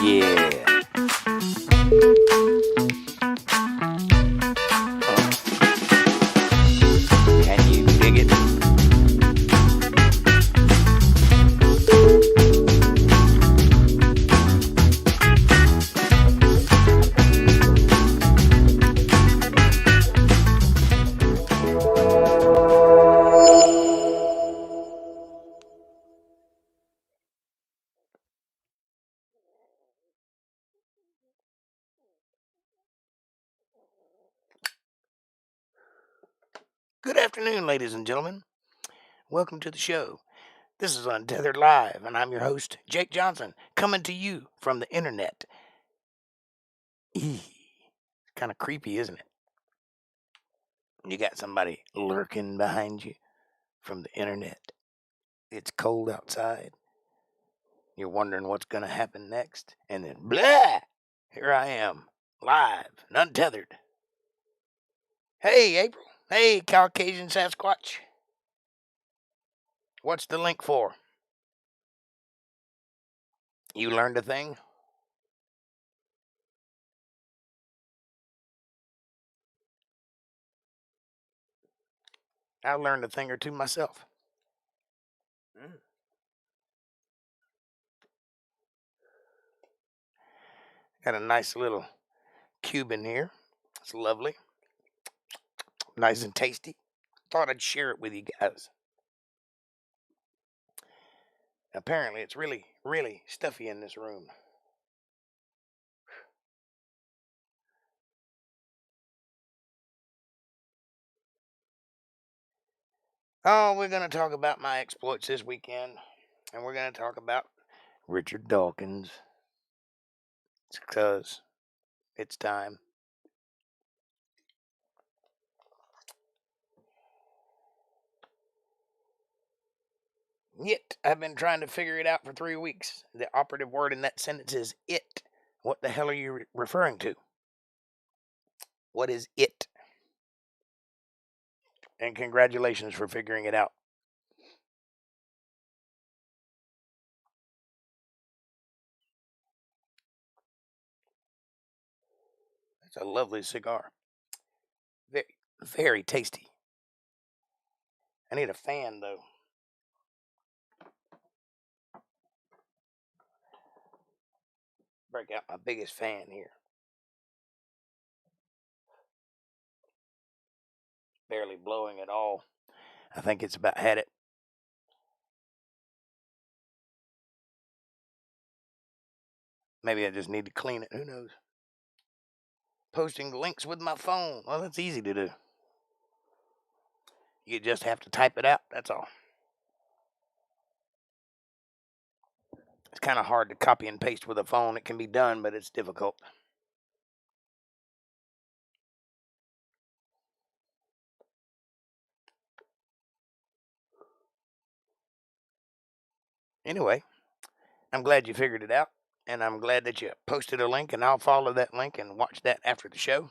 Yeah. Can you dig it? Good afternoon, ladies and gentlemen. Welcome to the show. This is Untethered Live, and I'm your host, Jake Johnson, coming to you from the internet. Kind of creepy, isn't it? You got somebody lurking behind you from the internet. It's cold outside. You're wondering what's going to happen next. And then, blah! Here I am, live and untethered. Hey, April. Hey, Caucasian Sasquatch. What's the link for? You learned a thing? I learned a thing or two myself. Got a nice little cube in here. It's lovely. Nice and tasty. Thought I'd share it with you guys. Apparently, it's really, really stuffy in this room. Oh, we're going to talk about my exploits this weekend. And we're going to talk about Richard Dawkins. It's because it's time. It. I've been trying to figure it out for 3 weeks. The operative word in that sentence is it. What the hell are you referring to? What is it? And congratulations for figuring it out. It's a lovely cigar. Very, very tasty. I need a fan, though. Break out my biggest fan here. Barely blowing at all. I think it's about had it. Maybe I just need to clean it. Who knows? Posting links with my phone. Well, that's easy to do. You just have to type it out. That's all. It's kind of hard to copy and paste with a phone. It can be done, but it's difficult. Anyway, I'm glad you figured it out, and I'm glad that you posted a link, and I'll follow that link and watch that after the show.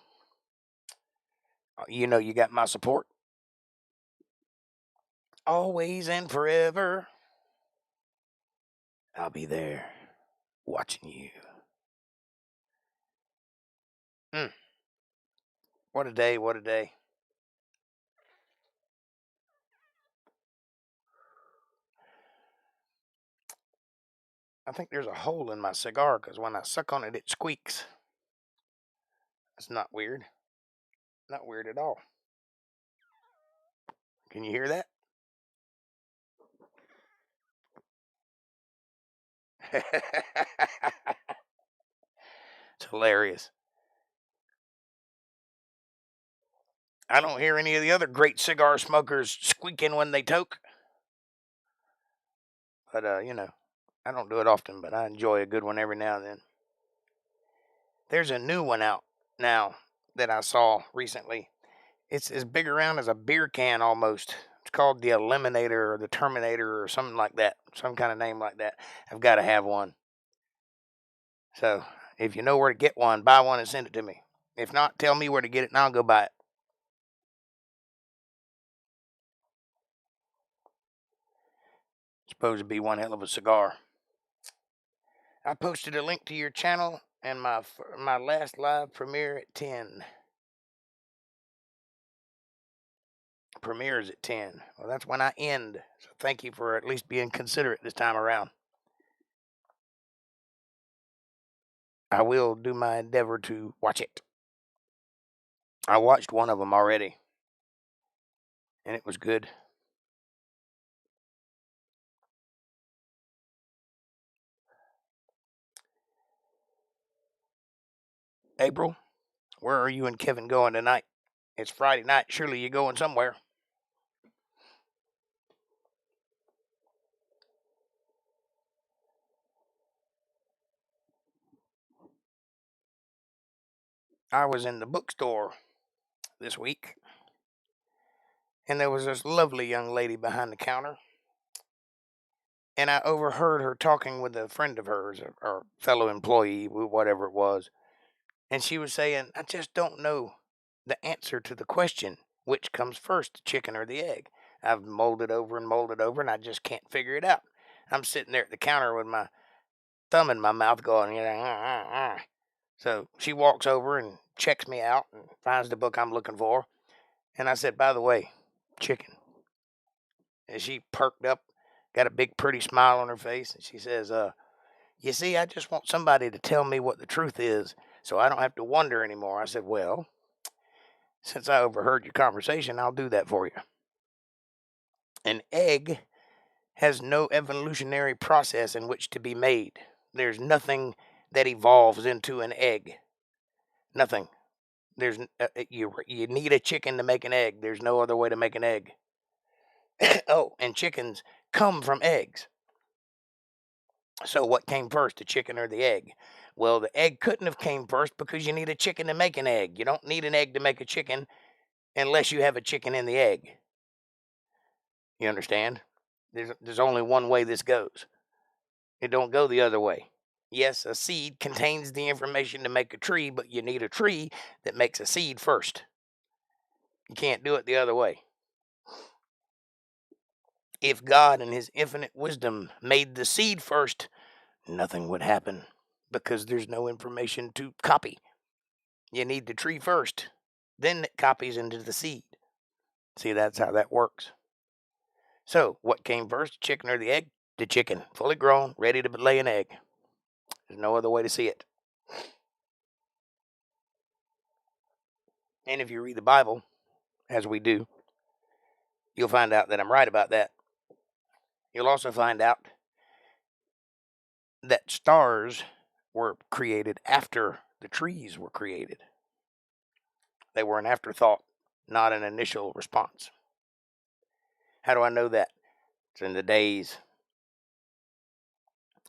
You know you got my support. Always and forever. I'll be there watching you. What a day, what a day. I think there's a hole in my cigar because when I suck on it, it squeaks. That's not weird. Not weird at all. Can you hear that? It's hilarious. I don't hear any of the other great cigar smokers squeaking when they toke. But, I don't do it often, but I enjoy a good one every now and then. There's a new one out now. that I saw recently. It's as big around as a beer can almost. It's called the Eliminator or the Terminator or something like that. Some kind of name like that. I've got to have one. So if you know where to get one, buy one and send it to me. If not, tell me where to get it and I'll go buy it. Supposed to be one hell of a cigar. I posted a link to your channel and my last live premiere at 10. Premieres at 10. Well, that's when I end. So thank you for at least being considerate this time around. I will do my endeavor to watch it. I watched one of them already, and it was good. April, where are you and Kevin going tonight? It's Friday night. Surely you're going somewhere. I was in the bookstore this week, and there was this lovely young lady behind the counter, and I overheard her talking with a friend of hers, or fellow employee, whatever it was, and she was saying, I just don't know the answer to the question, which comes first, the chicken or the egg? I've molded over, and I just can't figure it out. I'm sitting there at the counter with my thumb in my mouth going, So she walks over and checks me out and finds the book I'm looking for. And I said, by the way, chicken. And she perked up, got a big pretty smile on her face, and she says, you see, I just want somebody to tell me what the truth is so I don't have to wonder anymore. I said, well, since I overheard your conversation, I'll do that for you. An egg has no evolutionary process in which to be made. There's nothing that evolves into an egg. Nothing. You need a chicken to make an egg. There's no other way to make an egg. Oh, and chickens come from eggs. So what came first, the chicken or the egg? Well, the egg couldn't have came first because you need a chicken to make an egg. You don't need an egg to make a chicken unless you have a chicken in the egg. You understand? There's only one way this goes. It don't go the other way. Yes, a seed contains the information to make a tree, but you need a tree that makes a seed first. You can't do it the other way. If God in his infinite wisdom made the seed first, nothing would happen because there's no information to copy. You need the tree first, then it copies into the seed. See, that's how that works. So, what came first, the chicken or the egg? The chicken, fully grown, ready to lay an egg. There's no other way to see it. And if you read the Bible, as we do, you'll find out that I'm right about that. You'll also find out that stars were created after the trees were created. They were an afterthought, not an initial response. How do I know that? It's in the days.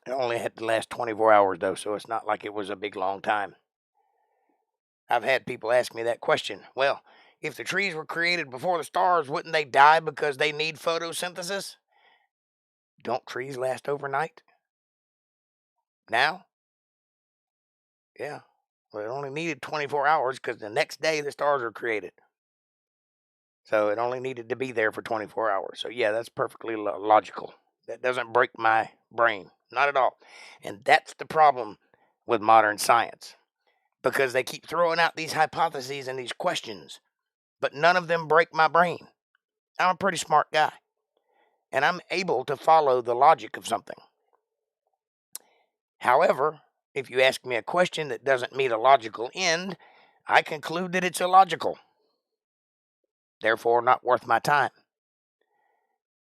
It only had to last 24 hours, though, so it's not like it was a big, long time. I've had people ask me that question. Well, if the trees were created before the stars, wouldn't they die because they need photosynthesis? Don't trees last overnight? Now? Yeah. Well, it only needed 24 hours because the next day the stars were created. So it only needed to be there for 24 hours. So, yeah, that's perfectly logical. That doesn't break my brain. Not at all. And that's the problem with modern science. Because they keep throwing out these hypotheses and these questions. But none of them break my brain. I'm a pretty smart guy. And I'm able to follow the logic of something. However, if you ask me a question that doesn't meet a logical end, I conclude that it's illogical. Therefore, not worth my time.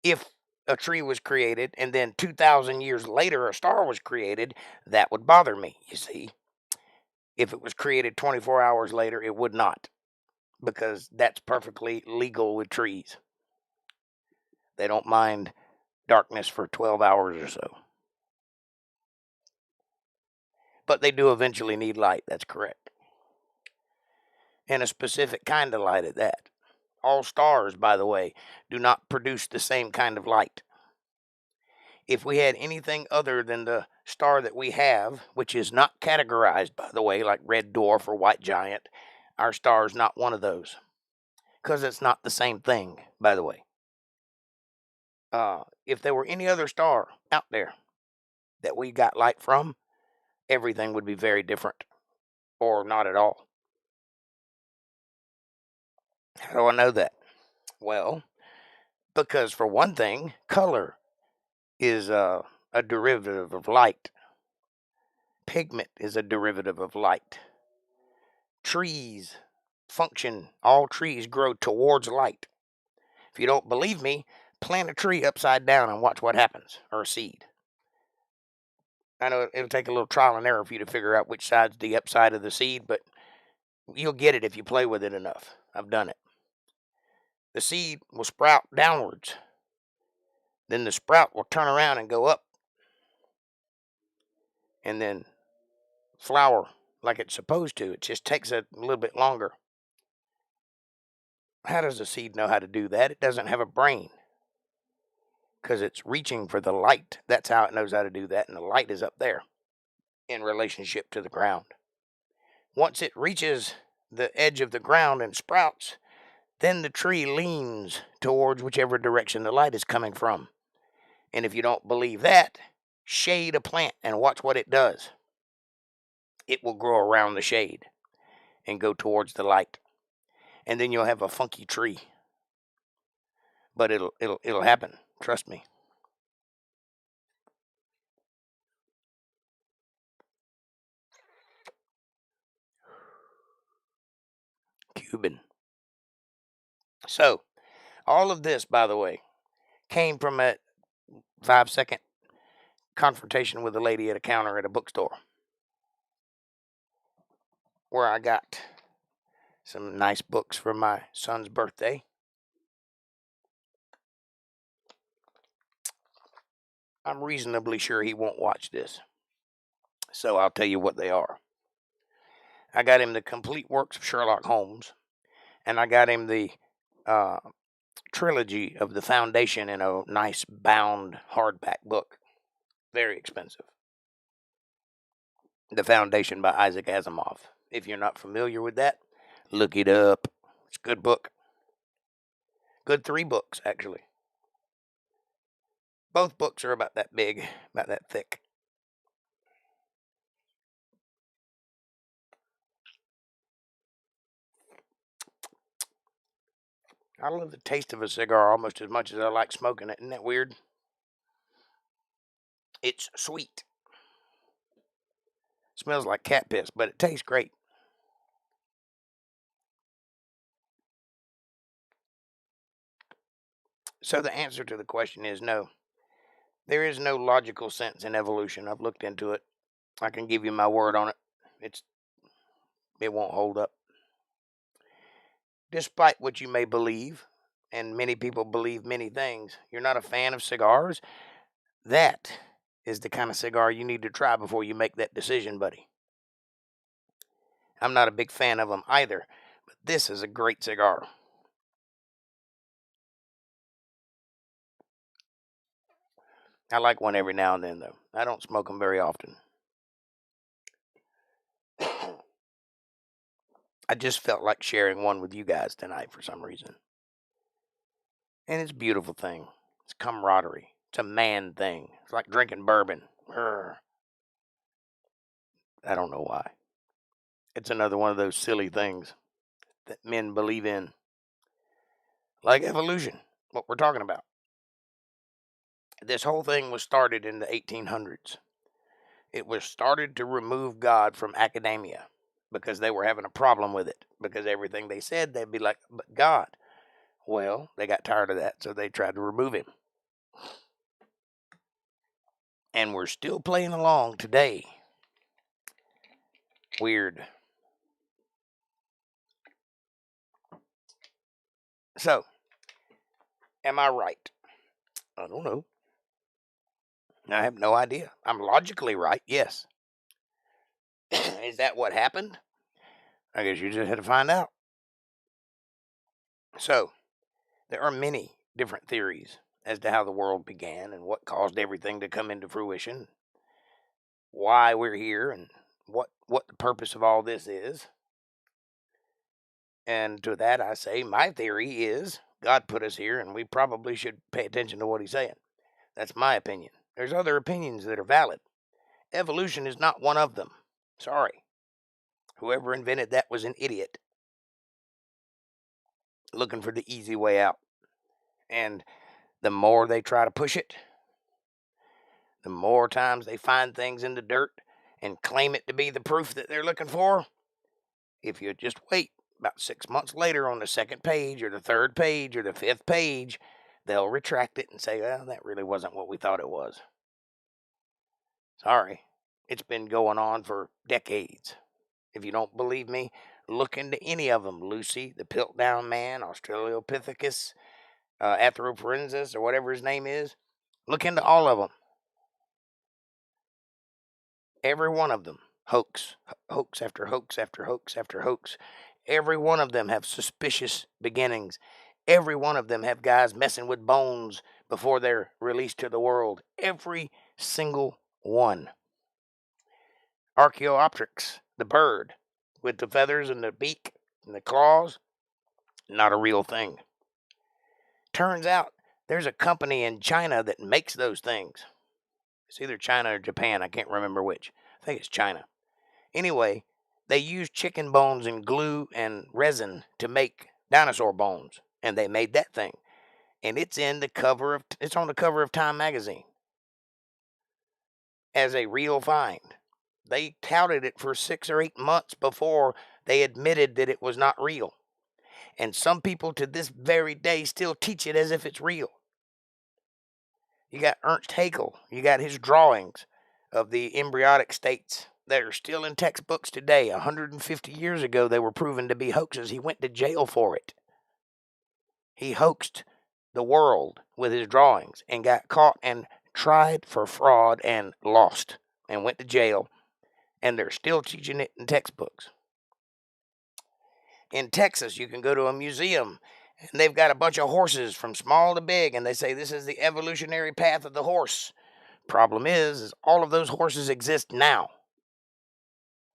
If a tree was created and then 2,000 years later a star was created, that would bother me, you see. If it was created 24 hours later, it would not, because that's perfectly legal with trees. They don't mind darkness for 12 hours or so. But they do eventually need light, that's correct. and a specific kind of light at that. All stars, by the way, do not produce the same kind of light. If we had anything other than the star that we have, which is not categorized, by the way, like red dwarf or white giant, our star is not one of those. Because it's not the same thing, by the way. If there were any other star out there that we got light from, everything would be very different, or not at all. How do I know that? Well, because for one thing, color is a derivative of light. Pigment is a derivative of light. Trees function, all trees grow towards light. If you don't believe me, plant a tree upside down and watch what happens, or a seed. I know it'll take a little trial and error for you to figure out which side's the upside of the seed, but you'll get it if you play with it enough. I've done it. The seed will sprout downwards. Then the sprout will turn around and go up. And then flower like it's supposed to. It just takes a little bit longer. How does a seed know how to do that? It doesn't have a brain. Because it's reaching for the light. That's how it knows how to do that. And the light is up there in relationship to the ground. Once it reaches the edge of the ground and sprouts, then the tree leans towards whichever direction the light is coming from. And if you don't believe that, shade a plant and watch what it does. It will grow around the shade and go towards the light. And then you'll have a funky tree. But it'll happen. Trust me. Cuban. So, all of this, by the way, came from a 5-second confrontation with a lady at a counter at a bookstore, where I got some nice books for my son's birthday. I'm reasonably sure he won't watch this, so I'll tell you what they are. I got him the complete works of Sherlock Holmes, and I got him the trilogy of The Foundation in a nice bound hardback book. Very expensive. The Foundation by Isaac Asimov. If you're not familiar with that, look it up. It's a good book. Good 3 books, actually. Both books are about that big, about that thick. I love the taste of a cigar almost as much as I like smoking it. Isn't that weird? It's sweet. Smells like cat piss, but it tastes great. So the answer to the question is no. There is no logical sense in evolution. I've looked into it. I can give you my word on it. It won't hold up. Despite what you may believe, and many people believe many things, you're not a fan of cigars? That is the kind of cigar you need to try before you make that decision, buddy. I'm not a big fan of them either, but this is a great cigar. I like one every now and then, though. I don't smoke them very often. I just felt like sharing one with you guys tonight for some reason. And it's a beautiful thing. It's camaraderie. It's a man thing. It's like drinking bourbon. Urgh. I don't know why. It's another one of those silly things that men believe in. Like evolution, what we're talking about. This whole thing was started in the 1800s. It was started to remove God from academia because they were having a problem with it. Because everything they said, they'd be like, but God. Well, they got tired of that, so they tried to remove him. And we're still playing along today. Weird. So, am I right? I don't know. I have no idea. I'm logically right, yes. Is that what happened? I guess you just had to find out. So, there are many different theories as to how the world began and what caused everything to come into fruition, why we're here, and what the purpose of all this is. And to that I say, my theory is God put us here and we probably should pay attention to what he's saying. That's my opinion. There's other opinions that are valid. Evolution is not one of them. Sorry. Whoever invented that was an idiot looking for the easy way out. And the more they try to push it, the more times they find things in the dirt and claim it to be the proof that they're looking for. If you just wait about 6 months later on the second page or the third page or the fifth page, they'll retract it and say, well, that really wasn't what we thought it was. Sorry. It's been going on for decades. If you don't believe me, look into any of them. Lucy, the Piltdown Man, Australopithecus, Anthropophyrensis, or whatever his name is. Look into all of them. Every one of them. Hoax. Hoax after hoax after hoax after hoax. Every one of them have suspicious beginnings. Every one of them have guys messing with bones before they're released to the world. Every single one. Archaeopteryx, the bird, with the feathers and the beak and the claws, not a real thing. Turns out there's a company in China that makes those things. It's either China or Japan. I can't remember which. I think it's China. Anyway, they use chicken bones and glue and resin to make dinosaur bones, and they made that thing. And it's on the cover of Time magazine as a real find. They touted it for 6 or 8 months before they admitted that it was not real. And some people to this very day still teach it as if it's real. You got Ernst Haeckel. You got his drawings of the embryonic states that are still in textbooks today. 150 years ago, they were proven to be hoaxes. He went to jail for it. He hoaxed the world with his drawings and got caught and tried for fraud and lost and went to jail. And they're still teaching it in textbooks. In Texas, you can go to a museum and they've got a bunch of horses from small to big, and they say this is the evolutionary path of the horse. Problem is all of those horses exist now.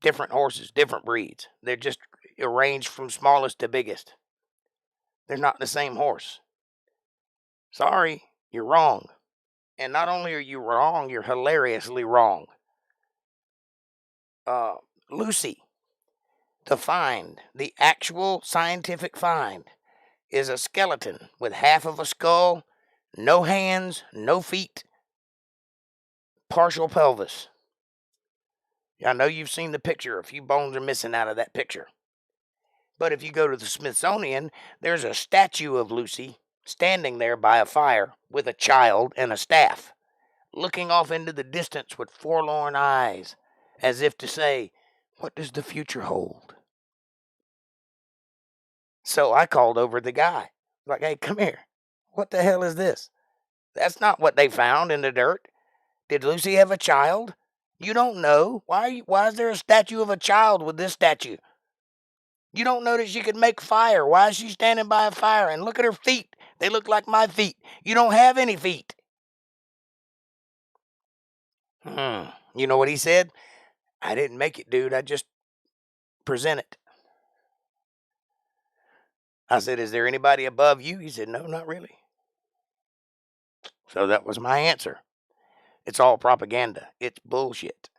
Different horses, different breeds. They're just arranged from smallest to biggest. They're not the same horse. Sorry, you're wrong. And not only are you wrong, you're hilariously wrong. Lucy, the actual scientific find, is a skeleton with half of a skull, no hands, no feet, partial pelvis. I know you've seen the picture. A few bones are missing out of that picture. But if you go to the Smithsonian, there's a statue of Lucy standing there by a fire with a child and a staff, looking off into the distance with forlorn eyes, as if to say, what does the future hold? So I called over the guy. Like, hey, come here. What the hell is this? That's not what they found in the dirt. Did Lucy have a child? You don't know. Why is there a statue of a child with this statue? You don't know that she could make fire. Why is she standing by a fire? And look at her feet. They look like my feet. You don't have any feet. You know what he said? I didn't make it, dude. I just present it. I said, is there anybody above you? He said, no, not really. So that was my answer. It's all propaganda. It's bullshit.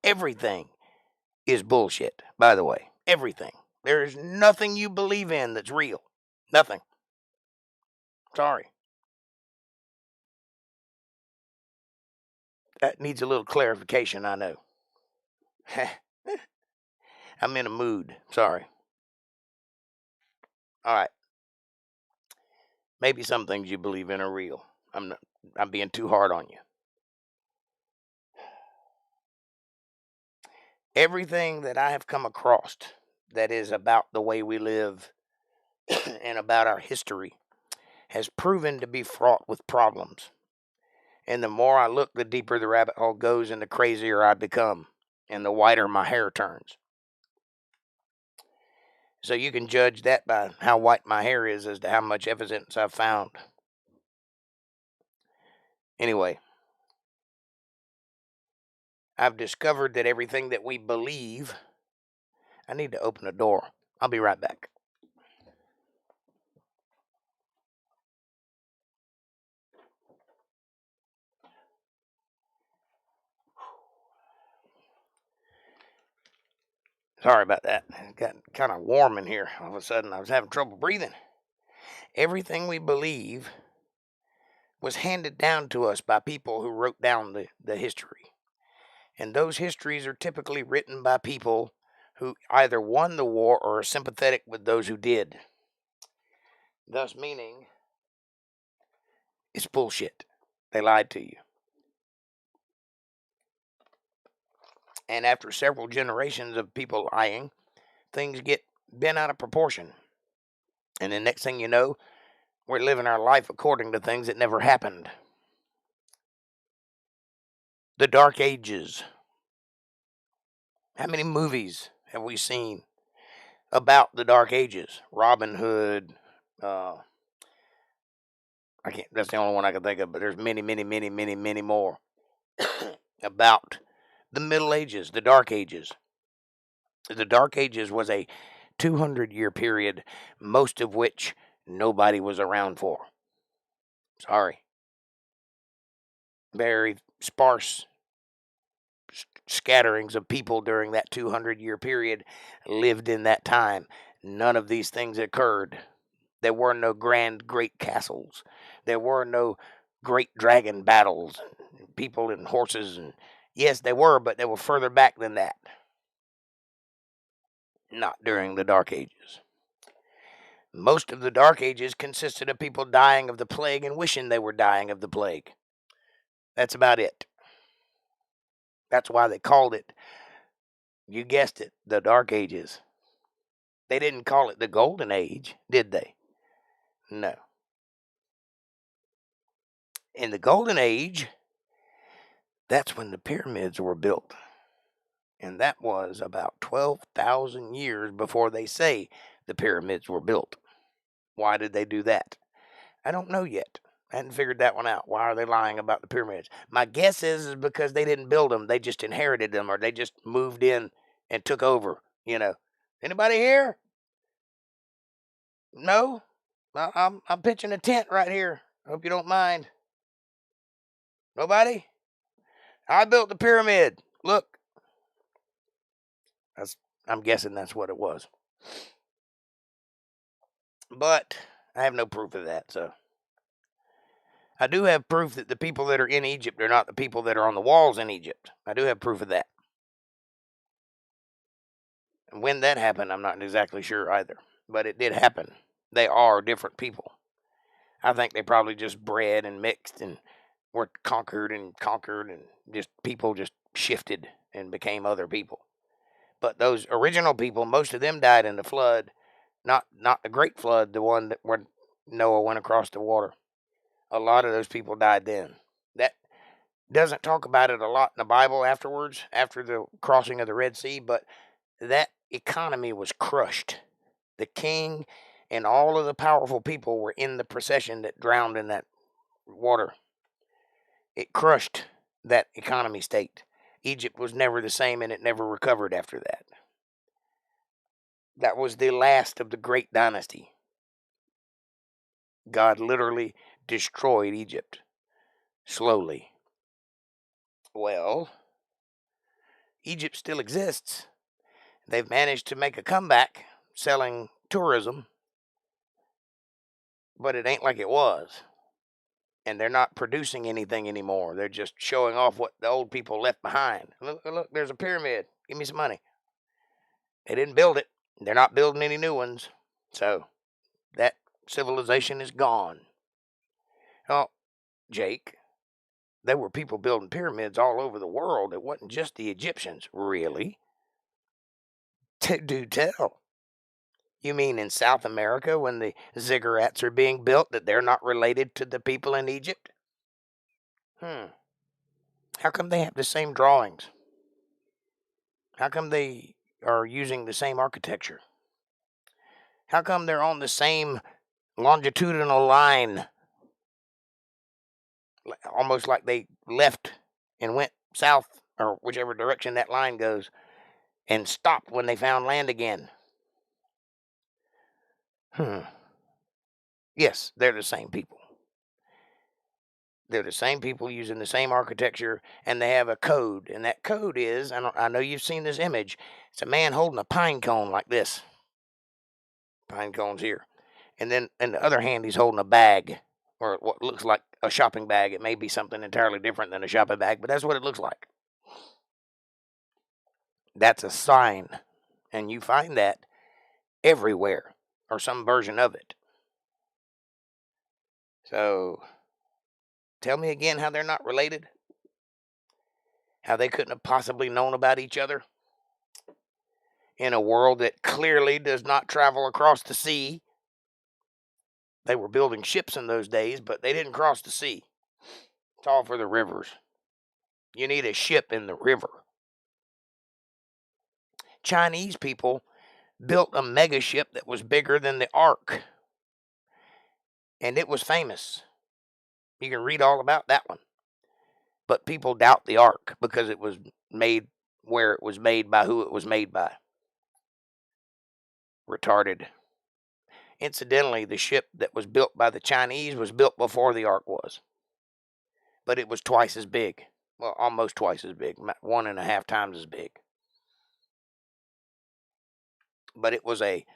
Everything is bullshit, by the way. Everything. There is nothing you believe in that's real. Nothing. Sorry. That needs a little clarification, I know. I'm in a mood. Sorry. All right. Maybe some things you believe in are real. I'm being too hard on you. Everything that I have come across that is about the way we live and about our history has proven to be fraught with problems. And the more I look, the deeper the rabbit hole goes and the crazier I become and the whiter my hair turns. So you can judge that by how white my hair is as to how much evidence I've found. Anyway, I've discovered that everything that we believe. I need to open a door. I'll be right back. Sorry about that. It got kind of warm in here. All of a sudden, I was having trouble breathing. Everything we believe was handed down to us by people who wrote down the history. And those histories are typically written by people who either won the war or are sympathetic with those who did. Thus meaning, it's bullshit. They lied to you. And after several generations of people lying, things get bent out of proportion. And the next thing you know, we're living our life according to things that never happened. The Dark Ages. How many movies have we seen about the Dark Ages? Robin Hood. I can't. That's the only one I can think of. But there's many, many, many, many, many more about the Middle Ages, the Dark Ages. The Dark Ages was a 200-year period, most of which nobody was around for. Sorry. Very sparse scatterings of people during that 200-year period lived in that time. None of these things occurred. There were no grand, great castles. There were no great dragon battles, and people and horses. And yes, they were, but they were further back than that. Not during the Dark Ages. Most of the Dark Ages consisted of people dying of the plague and wishing they were dying of the plague. That's about it. That's why they called it, you guessed it, the Dark Ages. They didn't call it the Golden Age, did they? No. In the Golden Age, that's when the pyramids were built. And that was about 12,000 years before they say the pyramids were built. Why did they do that? I don't know yet. I hadn't figured that one out. Why are they lying about the pyramids? My guess is because they didn't build them. They just inherited them, or they just moved in and took over, you know. Anybody here? No? I'm pitching a tent right here. Hope you don't mind. Nobody? I built the pyramid. Look. I'm guessing that's what it was. But I have no proof of that, so. I do have proof that the people that are in Egypt are not the people that are on the walls in Egypt. I do have proof of that. And when that happened, I'm not exactly sure either. But it did happen. They are different people. I think they probably just bred and mixed and were conquered and just people just shifted and became other people. But those original people, most of them died in the flood. Not the great flood, the one that where Noah went across the water. A lot of those people died then. That doesn't talk about it a lot in the Bible afterwards, after the crossing of the Red Sea, but that economy was crushed. The king and all of the powerful people were in the procession that drowned in that water. It crushed that economy state. Egypt was never the same, and it never recovered after that. That was the last of the great dynasty. God literally destroyed Egypt slowly. Well, Egypt still exists. They've managed to make a comeback selling tourism, but it ain't like it was. And they're not producing anything anymore. They're just showing off what the old people left behind. Look, there's a pyramid. Give me some money. They didn't build it. They're not building any new ones. So that civilization is gone. Oh, Jake, there were people building pyramids all over the world. It wasn't just the Egyptians. Really? Do tell. You mean in South America when the ziggurats are being built that they're not related to the people in Egypt? How come they have the same drawings? How come they are using the same architecture? How come they're on the same longitudinal line? Almost like they left and went south or whichever direction that line goes and stopped when they found land again. Yes, they're the same people. They're the same people using the same architecture, and they have a code. And that code is, I know you've seen this image. It's a man holding a pine cone like this. Pine cone's here. And then in the other hand, he's holding a bag, or what looks like a shopping bag. It may be something entirely different than a shopping bag, but that's what it looks like. That's a sign. And you find that everywhere, or some version of it. So, tell me again how they're not related? How they couldn't have possibly known about each other? In a world that clearly does not travel across the sea. They were building ships in those days, but they didn't cross the sea. It's all for the rivers. You need a ship in the river. Chinese people built a mega ship that was bigger than the Ark. And it was famous. You can read all about that one. But people doubt the Ark because it was made where it was made by who it was made by. Retarded. Incidentally, the ship that was built by the Chinese was built before the Ark was. But it was twice as big. Well, almost twice as big. 1.5 times as big. But it was a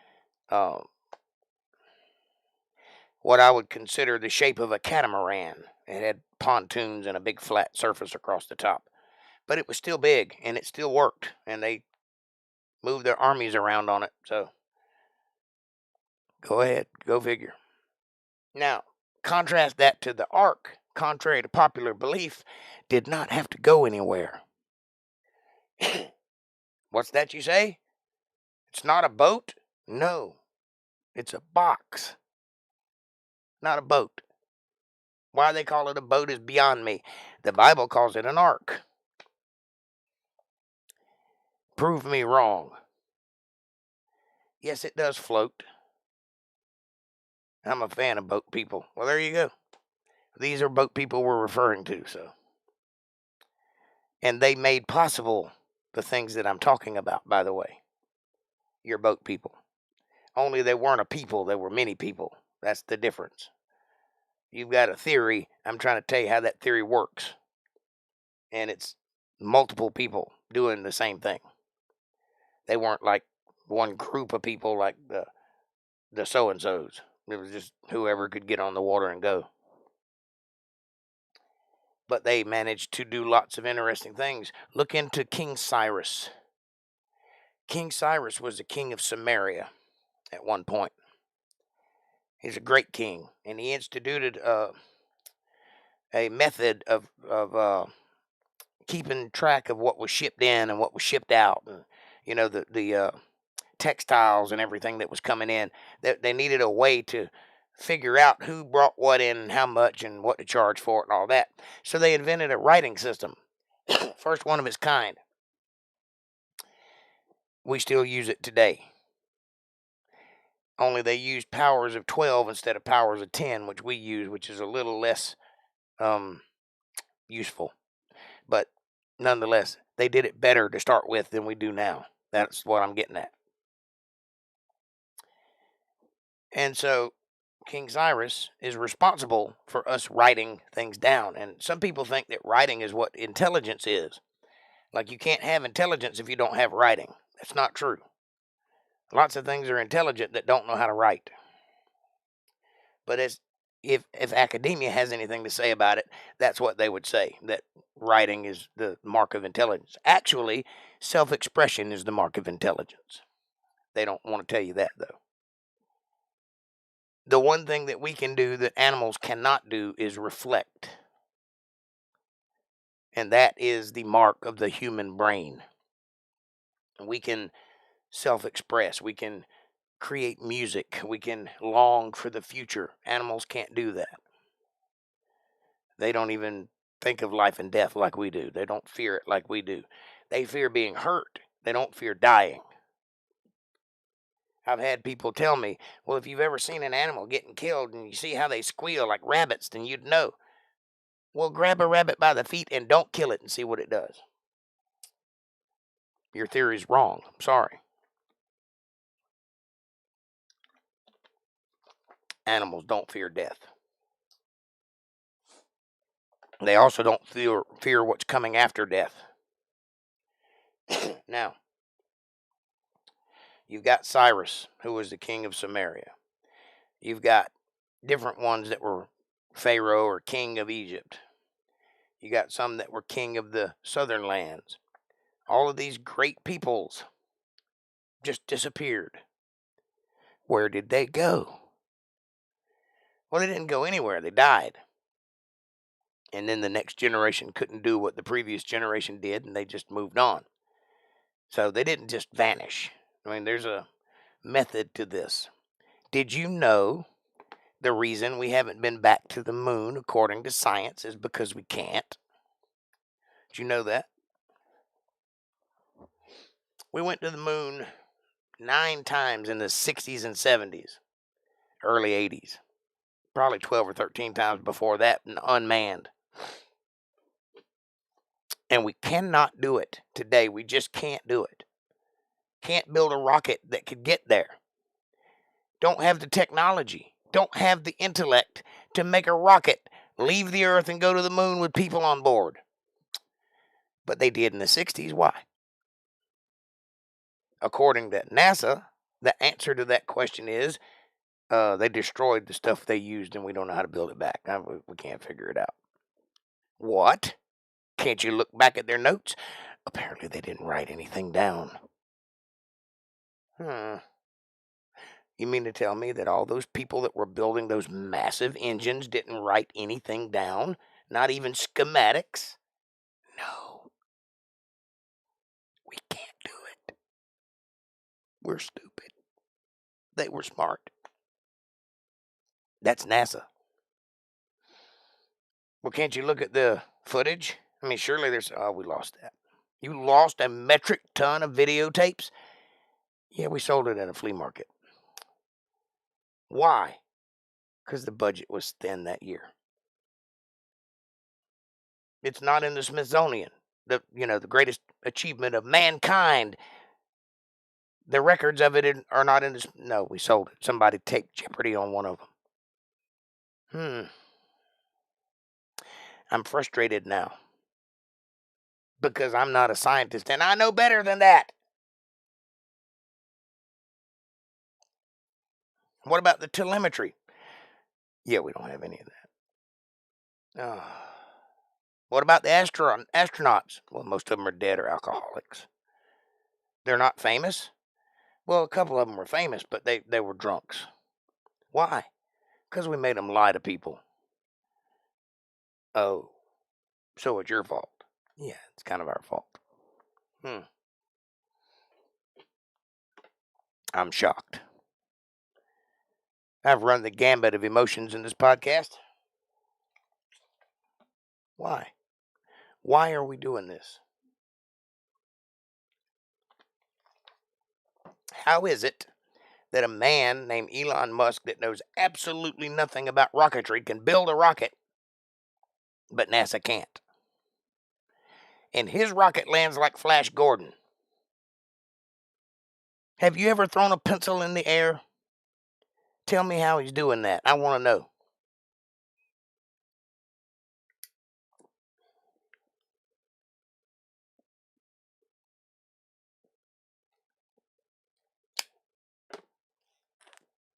what I would consider the shape of a catamaran. It had pontoons and a big flat surface across the top. But it was still big, and it still worked. And they moved their armies around on it. So, go ahead. Go figure. Now, contrast that to the Ark. Contrary to popular belief, did not have to go anywhere. What's that you say? It's not a boat? No. It's a box. Not a boat. Why they call it a boat is beyond me. The Bible calls it an ark. Prove me wrong. Yes, it does float. I'm a fan of boat people. Well, there you go. These are boat people we're referring to, so. And they made possible the things that I'm talking about, by the way. You're boat people. Only they weren't a people, they were many people. That's the difference. You've got a theory. I'm trying to tell you how that theory works. And it's multiple people doing the same thing. They weren't like one group of people like the so-and-sos. It was just whoever could get on the water and go. But they managed to do lots of interesting things. Look into King Cyrus. King Cyrus was the king of Samaria at one point. He's a great king, and he instituted a method of keeping track of what was shipped in and what was shipped out, and the textiles and everything that was coming in. They needed a way to figure out who brought what in and how much and what to charge for it and all that. So they invented a writing system, first one of its kind. We still use it today. Only they used powers of 12 instead of powers of 10, which we use, which is a little less useful. But nonetheless, they did it better to start with than we do now. That's what I'm getting at. And so King Cyrus is responsible for us writing things down. And some people think that writing is what intelligence is. Like you can't have intelligence if you don't have writing. That's not true. Lots of things are intelligent that don't know how to write. But if academia has anything to say about it, that's what they would say, that writing is the mark of intelligence. Actually, self-expression is the mark of intelligence. They don't want to tell you that, though. The one thing that we can do that animals cannot do is reflect. And that is the mark of the human brain. We can self-express. We can create music. We can long for the future. Animals can't do that. They don't even think of life and death like we do. They don't fear it like we do. They fear being hurt. They don't fear dying. I've had people tell me, well, if you've ever seen an animal getting killed and you see how they squeal like rabbits, then you'd know. Well, grab a rabbit by the feet and don't kill it and see what it does. Your theory's wrong. I'm sorry. Animals don't fear death. They also don't fear what's coming after death. Now, you've got Cyrus, who was the king of Samaria. You've got different ones that were Pharaoh or king of Egypt. You got some that were king of the southern lands. All of these great peoples just disappeared. Where did they go? Well, they didn't go anywhere. They died. And then the next generation couldn't do what the previous generation did, and they just moved on. So they didn't just vanish. I mean, there's a method to this. Did you know the reason we haven't been back to the moon, according to science, is because we can't? Did you know that? We went to the moon 9 times in the 60s and 70s, early 80s. Probably 12 or 13 times before that, unmanned. And we cannot do it today. We just can't do it. Can't build a rocket that could get there. Don't have the technology. Don't have the intellect to make a rocket leave the Earth and go to the moon with people on board. But they did in the 60s. Why? According to NASA, the answer to that question is they destroyed the stuff they used and we don't know how to build it back. We can't figure it out. What? Can't you look back at their notes? Apparently they didn't write anything down. You mean to tell me that all those people that were building those massive engines didn't write anything down? Not even schematics? No. We can't do it. We're stupid. They were smart. That's NASA. Well, can't you look at the footage? I mean, surely there's... Oh, we lost that. You lost a metric ton of videotapes? Yeah, we sold it at a flea market. Why? Because the budget was thin that year. It's not in the Smithsonian. The greatest achievement of mankind. The records of it are not in this. No, we sold it. Somebody taped Jeopardy on one of them. I'm frustrated now. Because I'm not a scientist and I know better than that. What about the telemetry? Yeah, we don't have any of that. What about the astronauts? Well, most of them are dead or alcoholics. They're not famous? Well, a couple of them were famous, but they were drunks. Why? Because we made them lie to people. Oh, so it's your fault. Yeah, it's kind of our fault. I'm shocked. I've run the gambit of emotions in this podcast. Why? Why are we doing this? How is it that a man named Elon Musk that knows absolutely nothing about rocketry can build a rocket, but NASA can't? And his rocket lands like Flash Gordon. Have you ever thrown a pencil in the air? Tell me how he's doing that. I want to know.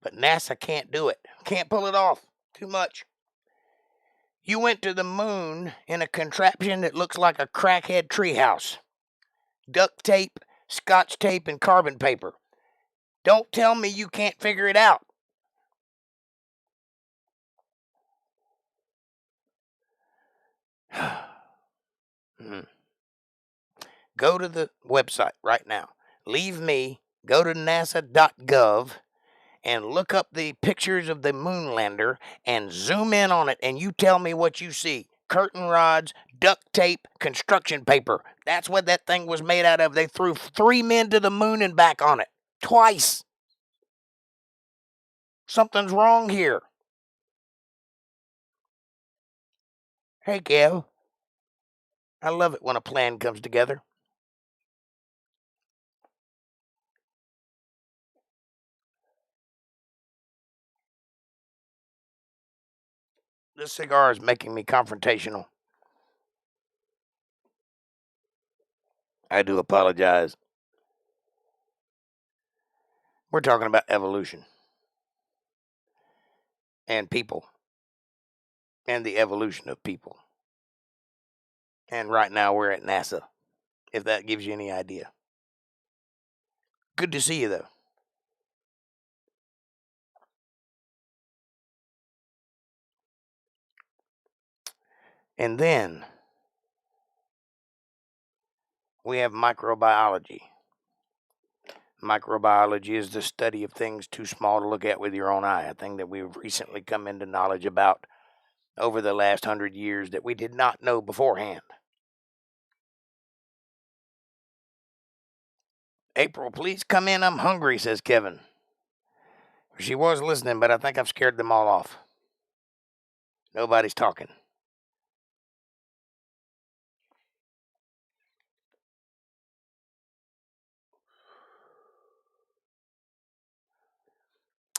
But NASA can't do it. Can't pull it off. Too much. You went to the moon in a contraption that looks like a crackhead treehouse. Duct tape, scotch tape, and carbon paper. Don't tell me you can't figure it out. Go to the website right now. Leave me, go to nasa.gov and look up the pictures of the moon lander and zoom in on it and you tell me what you see. Curtain rods, duct tape, construction paper. That's what that thing was made out of. They threw 3 men to the moon and back on it. Twice. Something's wrong here. Hey, Kev. I love it when a plan comes together. This cigar is making me confrontational. I do apologize. We're talking about evolution and people and the evolution of people. And right now we're at NASA, if that gives you any idea. Good to see you, though. And then we have microbiology. Microbiology is the study of things too small to look at with your own eye, a thing that we've recently come into knowledge about over the last 100 years that we did not know beforehand. April, please come in. I'm hungry, says Kevin. She was listening, but I think I've scared them all off. Nobody's talking.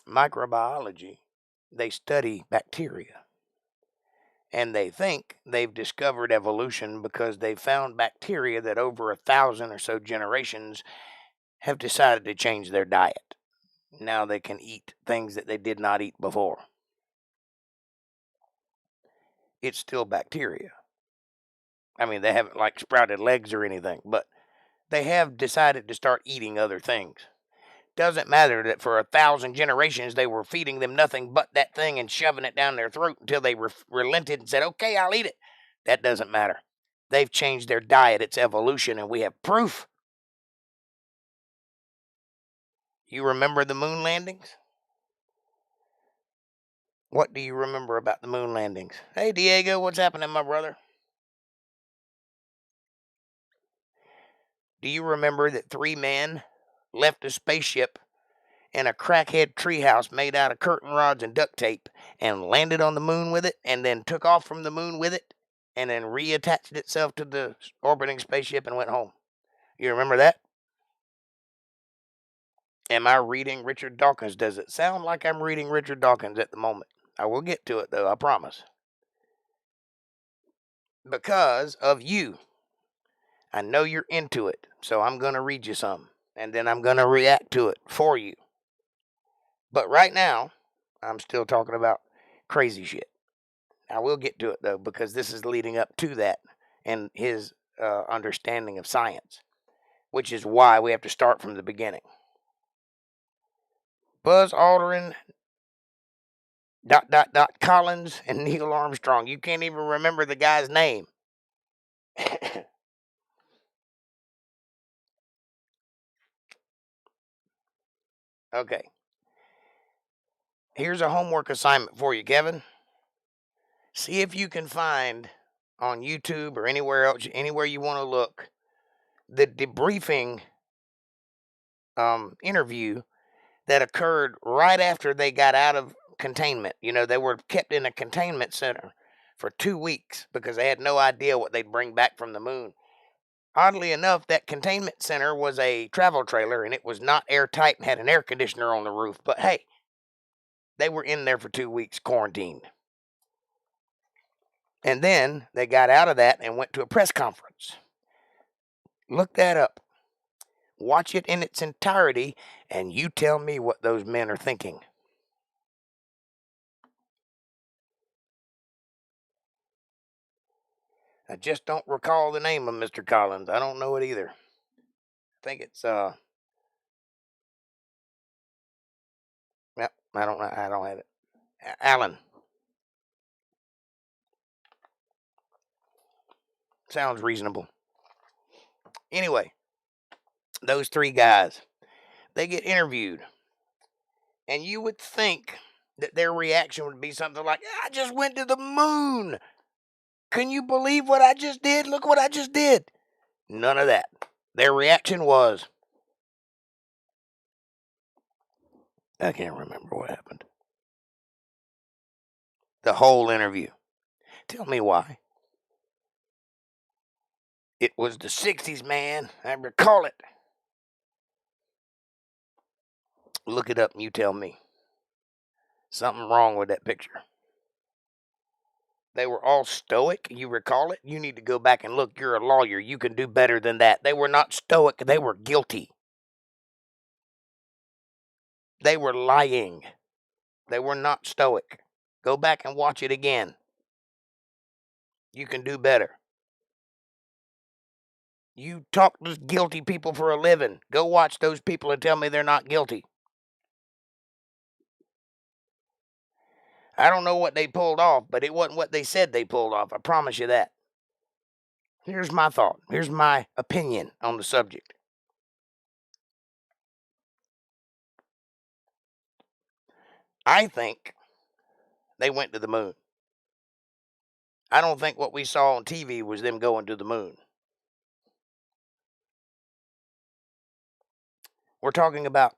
Microbiology, they study bacteria. And they think they've discovered evolution because they've found bacteria that over 1,000 or so generations have decided to change their diet. Now they can eat things that they did not eat before. It's still bacteria. I mean, they haven't like sprouted legs or anything, but they have decided to start eating other things. Doesn't matter that for 1,000 generations they were feeding them nothing but that thing and shoving it down their throat until they relented and said, okay, I'll eat it. That doesn't matter. They've changed their diet. It's evolution, and we have proof. You remember the moon landings? What do you remember about the moon landings? Hey, Diego, what's happening, my brother? Do you remember that 3 men left a spaceship in a crackhead treehouse made out of curtain rods and duct tape and landed on the moon with it and then took off from the moon with it and then reattached itself to the orbiting spaceship and went home? You remember that? Am I reading Richard Dawkins? Does it sound like I'm reading Richard Dawkins at the moment? I will get to it, though, I promise. Because of you. I know you're into it, so I'm going to read you some, and then I'm going to react to it for you. But right now, I'm still talking about crazy shit. I will get to it, though, because this is leading up to that and his understanding of science, which is why we have to start from the beginning. Buzz Aldrin, ... Collins, and Neil Armstrong. You can't even remember the guy's name. Okay. Here's a homework assignment for you, Kevin. See if you can find on YouTube or anywhere else, anywhere you want to look, the debriefing interview that occurred right after they got out of containment. You know, they were kept in a containment center for 2 weeks because they had no idea what they'd bring back from the moon. Oddly enough, that containment center was a travel trailer and it was not airtight and had an air conditioner on the roof. But hey, they were in there for 2 weeks quarantined. And then they got out of that and went to a press conference. Look that up. Watch it in its entirety, and you tell me what those men are thinking. I just don't recall the name of Mr. Collins. I don't know it either. I think it's yep, I don't know. I don't have it. Allen. Sounds reasonable. Anyway, those 3 guys, they get interviewed. And you would think that their reaction would be something like, I just went to the moon. Can you believe what I just did? Look what I just did. None of that. Their reaction was, I can't remember what happened. The whole interview. Tell me why. It was the 60s, man. I recall it. Look it up and you tell me. Something wrong with that picture. They were all stoic. You recall it? You need to go back and look. You're a lawyer. You can do better than that. They were not stoic. They were guilty. They were lying. They were not stoic. Go back and watch it again. You can do better. You talk to guilty people for a living. Go watch those people and tell me they're not guilty. I don't know what they pulled off, but it wasn't what they said they pulled off. I promise you that. Here's my thought. Here's my opinion on the subject. I think they went to the moon. I don't think what we saw on TV was them going to the moon. We're talking about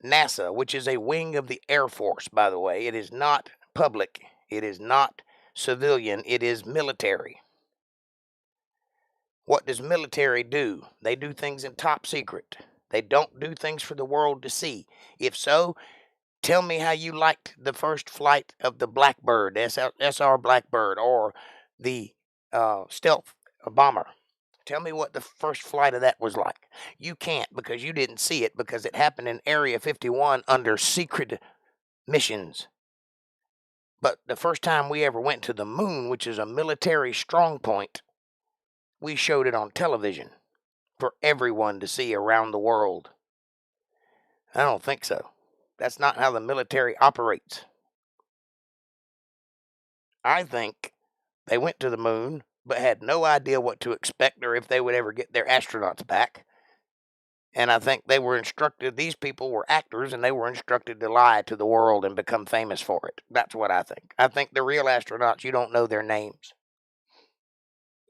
NASA, which is a wing of the Air Force, by the way. It is not public. It is not civilian. It is military. What does military do? They do things in top secret. They don't do things for the world to see. If so, tell me how you liked the first flight of the Blackbird, SR Blackbird, or the stealth bomber. Tell me what the first flight of that was like. You can't, because you didn't see it, because it happened in Area 51 under secret missions. But the first time we ever went to the moon, which is a military strong point, we showed it on television for everyone to see around the world. I don't think so. That's not how the military operates. I think they went to the moon, but had no idea what to expect or if they would ever get their astronauts back. And I think they were instructed, these people were actors, and they were instructed to lie to the world and become famous for it. That's what I think. I think the real astronauts, you don't know their names.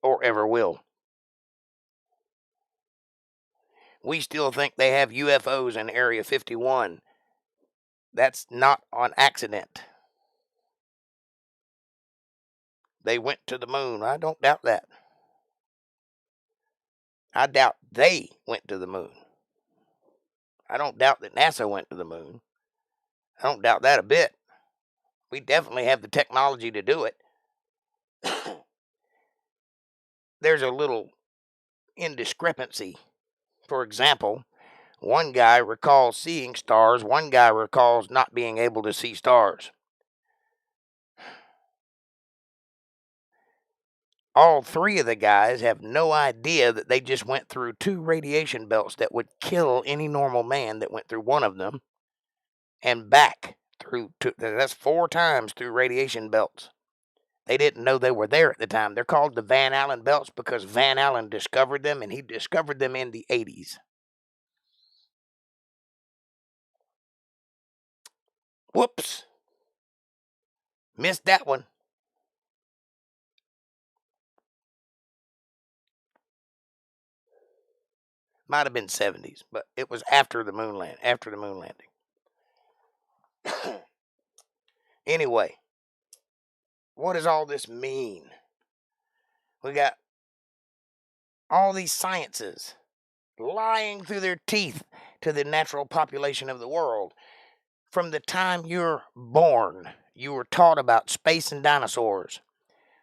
Or ever will. We still think they have UFOs in Area 51. That's not on accident. They went to the moon. I don't doubt that. I doubt they went to the moon. I don't doubt that NASA went to the moon. I don't doubt that a bit. We definitely have the technology to do it. There's a little indiscrepancy. For example, one guy recalls seeing stars, one guy recalls not being able to see stars. All three of the guys have no idea that they just went through 2 radiation belts that would kill any normal man that went through one of them, and back through 2. That's 4 times through radiation belts. They didn't know they were there at the time. They're called the Van Allen belts because Van Allen discovered them, and he discovered them in the 80s. Whoops. Missed that one. Might have been 70s, but it was after the moon landing. Anyway, what does all this mean? We got all these sciences lying through their teeth to the natural population of the world. From the time you're born, you were taught about space and dinosaurs.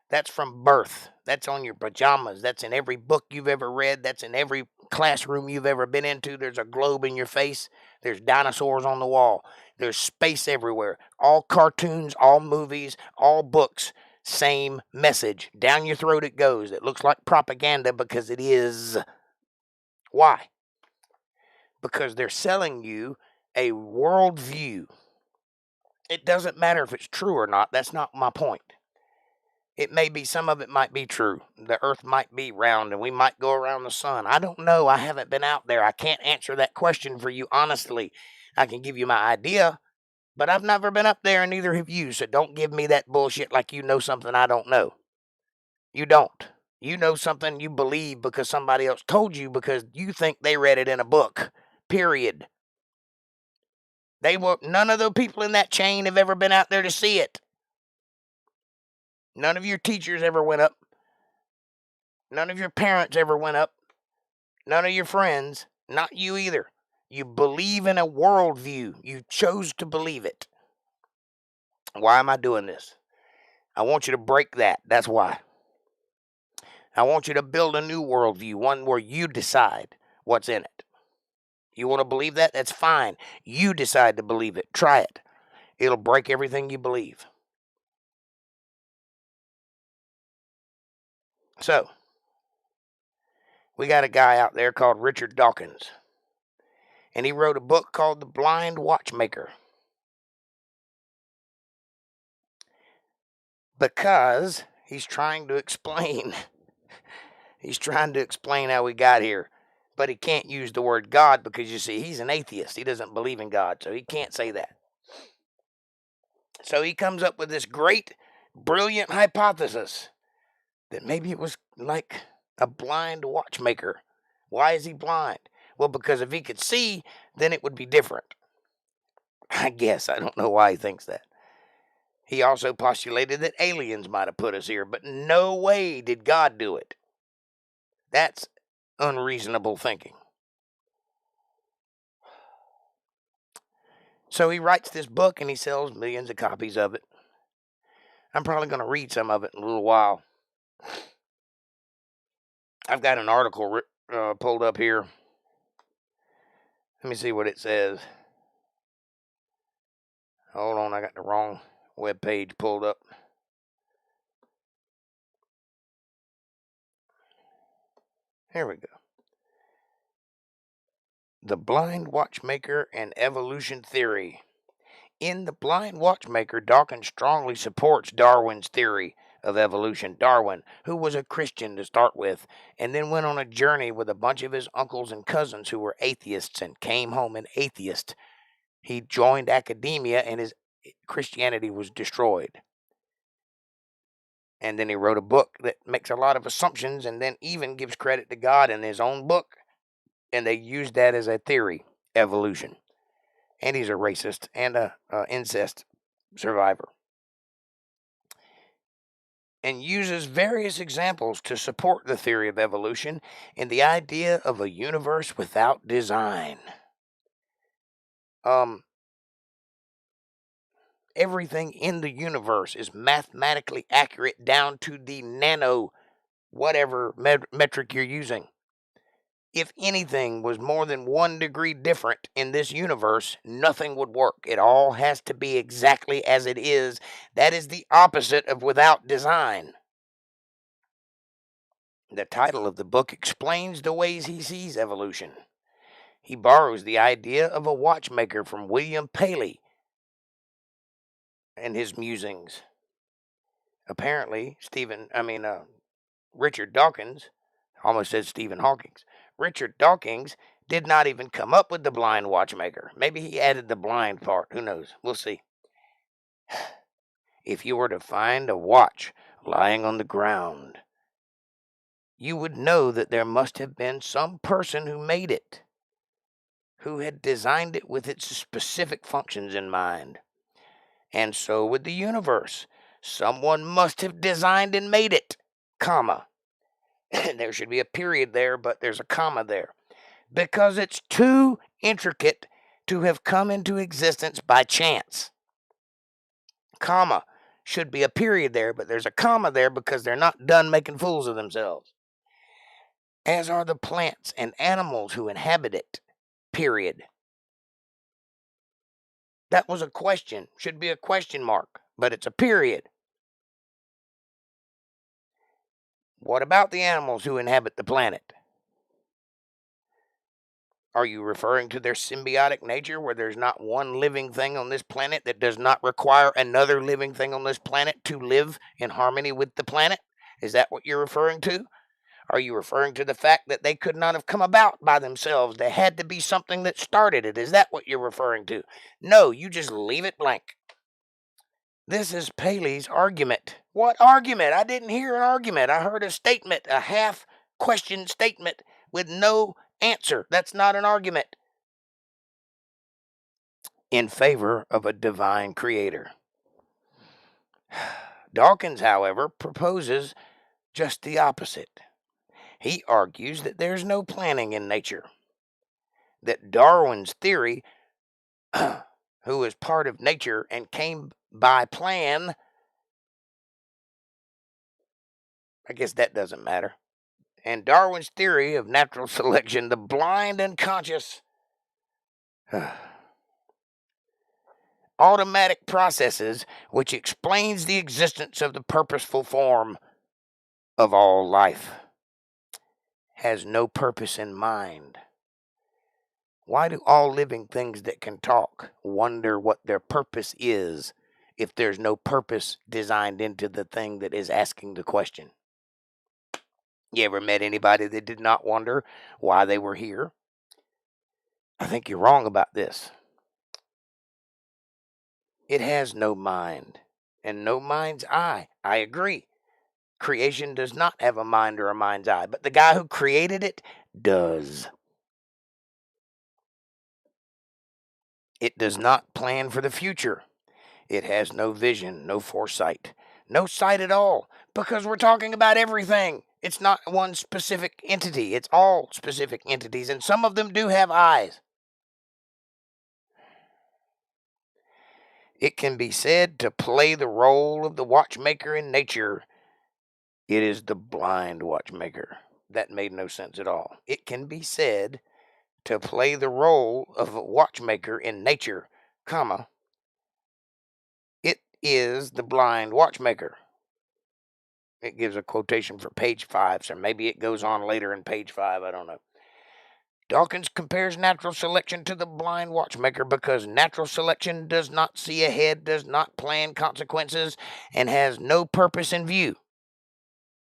That's from birth. That's on your pajamas. That's in every book you've ever read. That's in every classroom you've ever been into. There's a globe in your face. There's dinosaurs on the wall. There's space everywhere. All cartoons, all movies, all books. Same message. Down your throat it goes. It looks like propaganda because it is. Why? Because they're selling you a worldview. It doesn't matter if it's true or not. That's not my point. It may be, some of it might be true. The earth might be round and we might go around the sun. I don't know. I haven't been out there. I can't answer that question for you honestly. I can give you my idea, but I've never been up there and neither have you. So don't give me that bullshit like you know something I don't know. You don't. You know something you believe because somebody else told you because you think they read it in a book. Period. None of the people in that chain have ever been out there to see it. None of your teachers ever went up. None of your parents ever went up. None of your friends. Not you either. You believe in a worldview. You chose to believe it. Why am I doing this? I want you to break that. That's why. I want you to build a new worldview, one where you decide what's in it. You want to believe that? That's fine. You decide to believe it. Try it. It'll break everything you believe. So, we got a guy out there called Richard Dawkins, and he wrote a book called The Blind Watchmaker. Because he's trying to explain how we got here. But he can't use the word God because, you see, he's an atheist. He doesn't believe in God, so he can't say that. So he comes up with this great, brilliant hypothesis that maybe it was like a blind watchmaker. Why is he blind? Well, because if he could see, then it would be different. I guess. I don't know why he thinks that. He also postulated that aliens might have put us here, but no way did God do it. That's unreasonable thinking. So he writes this book and he sells millions of copies of it. I'm probably going to read some of it in a little while. I've got an article pulled up here. Let me see what it says. Hold on, I got the wrong web page pulled up. Here we go. The Blind Watchmaker and Evolution Theory. In The Blind Watchmaker, Dawkins strongly supports Darwin's theory of evolution. Darwin, who was a Christian to start with, and then went on a journey with a bunch of his uncles and cousins who were atheists and came home an atheist. He joined academia and his Christianity was destroyed. And then he wrote a book that makes a lot of assumptions and then even gives credit to God in his own book. And they used that as a theory, evolution. And he's a racist and a incest survivor. And uses various examples to support the theory of evolution and the idea of a universe without design. Everything in the universe is mathematically accurate down to the nano whatever metric you're using. If anything was more than 1 degree different in this universe, nothing would work. It all has to be exactly as it is. That is the opposite of without design. The title of the book explains the ways he sees evolution. He borrows the idea of a watchmaker from William Paley and his musings. Apparently, Richard Dawkins, almost said Stephen Hawking. Richard Dawkins did not even come up with the blind watchmaker. Maybe he added the blind part. Who knows? We'll see. If you were to find a watch lying on the ground, you would know that there must have been some person who made it, who had designed it with its specific functions in mind. And so with the universe. Someone must have designed and made it, comma. There should be a period there, but there's a comma there. Because it's too intricate to have come into existence by chance. Comma. Should be a period there, but there's a comma there because they're not done making fools of themselves. As are the plants and animals who inhabit it. Period. That was a question. Should be a question mark, but it's a period. What about the animals who inhabit the planet? Are you referring to their symbiotic nature, where there's not one living thing on this planet that does not require another living thing on this planet to live in harmony with the planet? Is that what you're referring to? Are you referring to the fact that they could not have come about by themselves? There had to be something that started it. Is that what you're referring to? No, you just leave it blank. This is Paley's argument. What argument? I didn't hear an argument. I heard a statement, a half-question statement with no answer. That's not an argument. In favor of a divine creator. Dawkins, however, proposes just the opposite. He argues that there's no planning in nature, that Darwin's theory, who is part of nature and came by plan, I guess that doesn't matter, and Darwin's theory of natural selection, the blind and conscious automatic processes which explains the existence of the purposeful form of all life, has no purpose in mind. Why do all living things that can talk wonder what their purpose is if there's no purpose designed into the thing that is asking the question? You ever met anybody that did not wonder why they were here? I think you're wrong about this. It has no mind and no mind's eye. I agree. Creation does not have a mind or a mind's eye, but the guy who created it does. It does not plan for the future. It has no vision, no foresight, no sight at all, because we're talking about everything. It's not one specific entity. It's all specific entities, and some of them do have eyes. It can be said to play the role of the watchmaker in nature. It is the blind watchmaker. That made no sense at all. It can be said to play the role of a watchmaker in nature, comma, it is the blind watchmaker. It gives a quotation for page 5, so maybe it goes on later in page 5, I don't know. Dawkins compares natural selection to the blind watchmaker because natural selection does not see ahead, does not plan consequences, and has no purpose in view.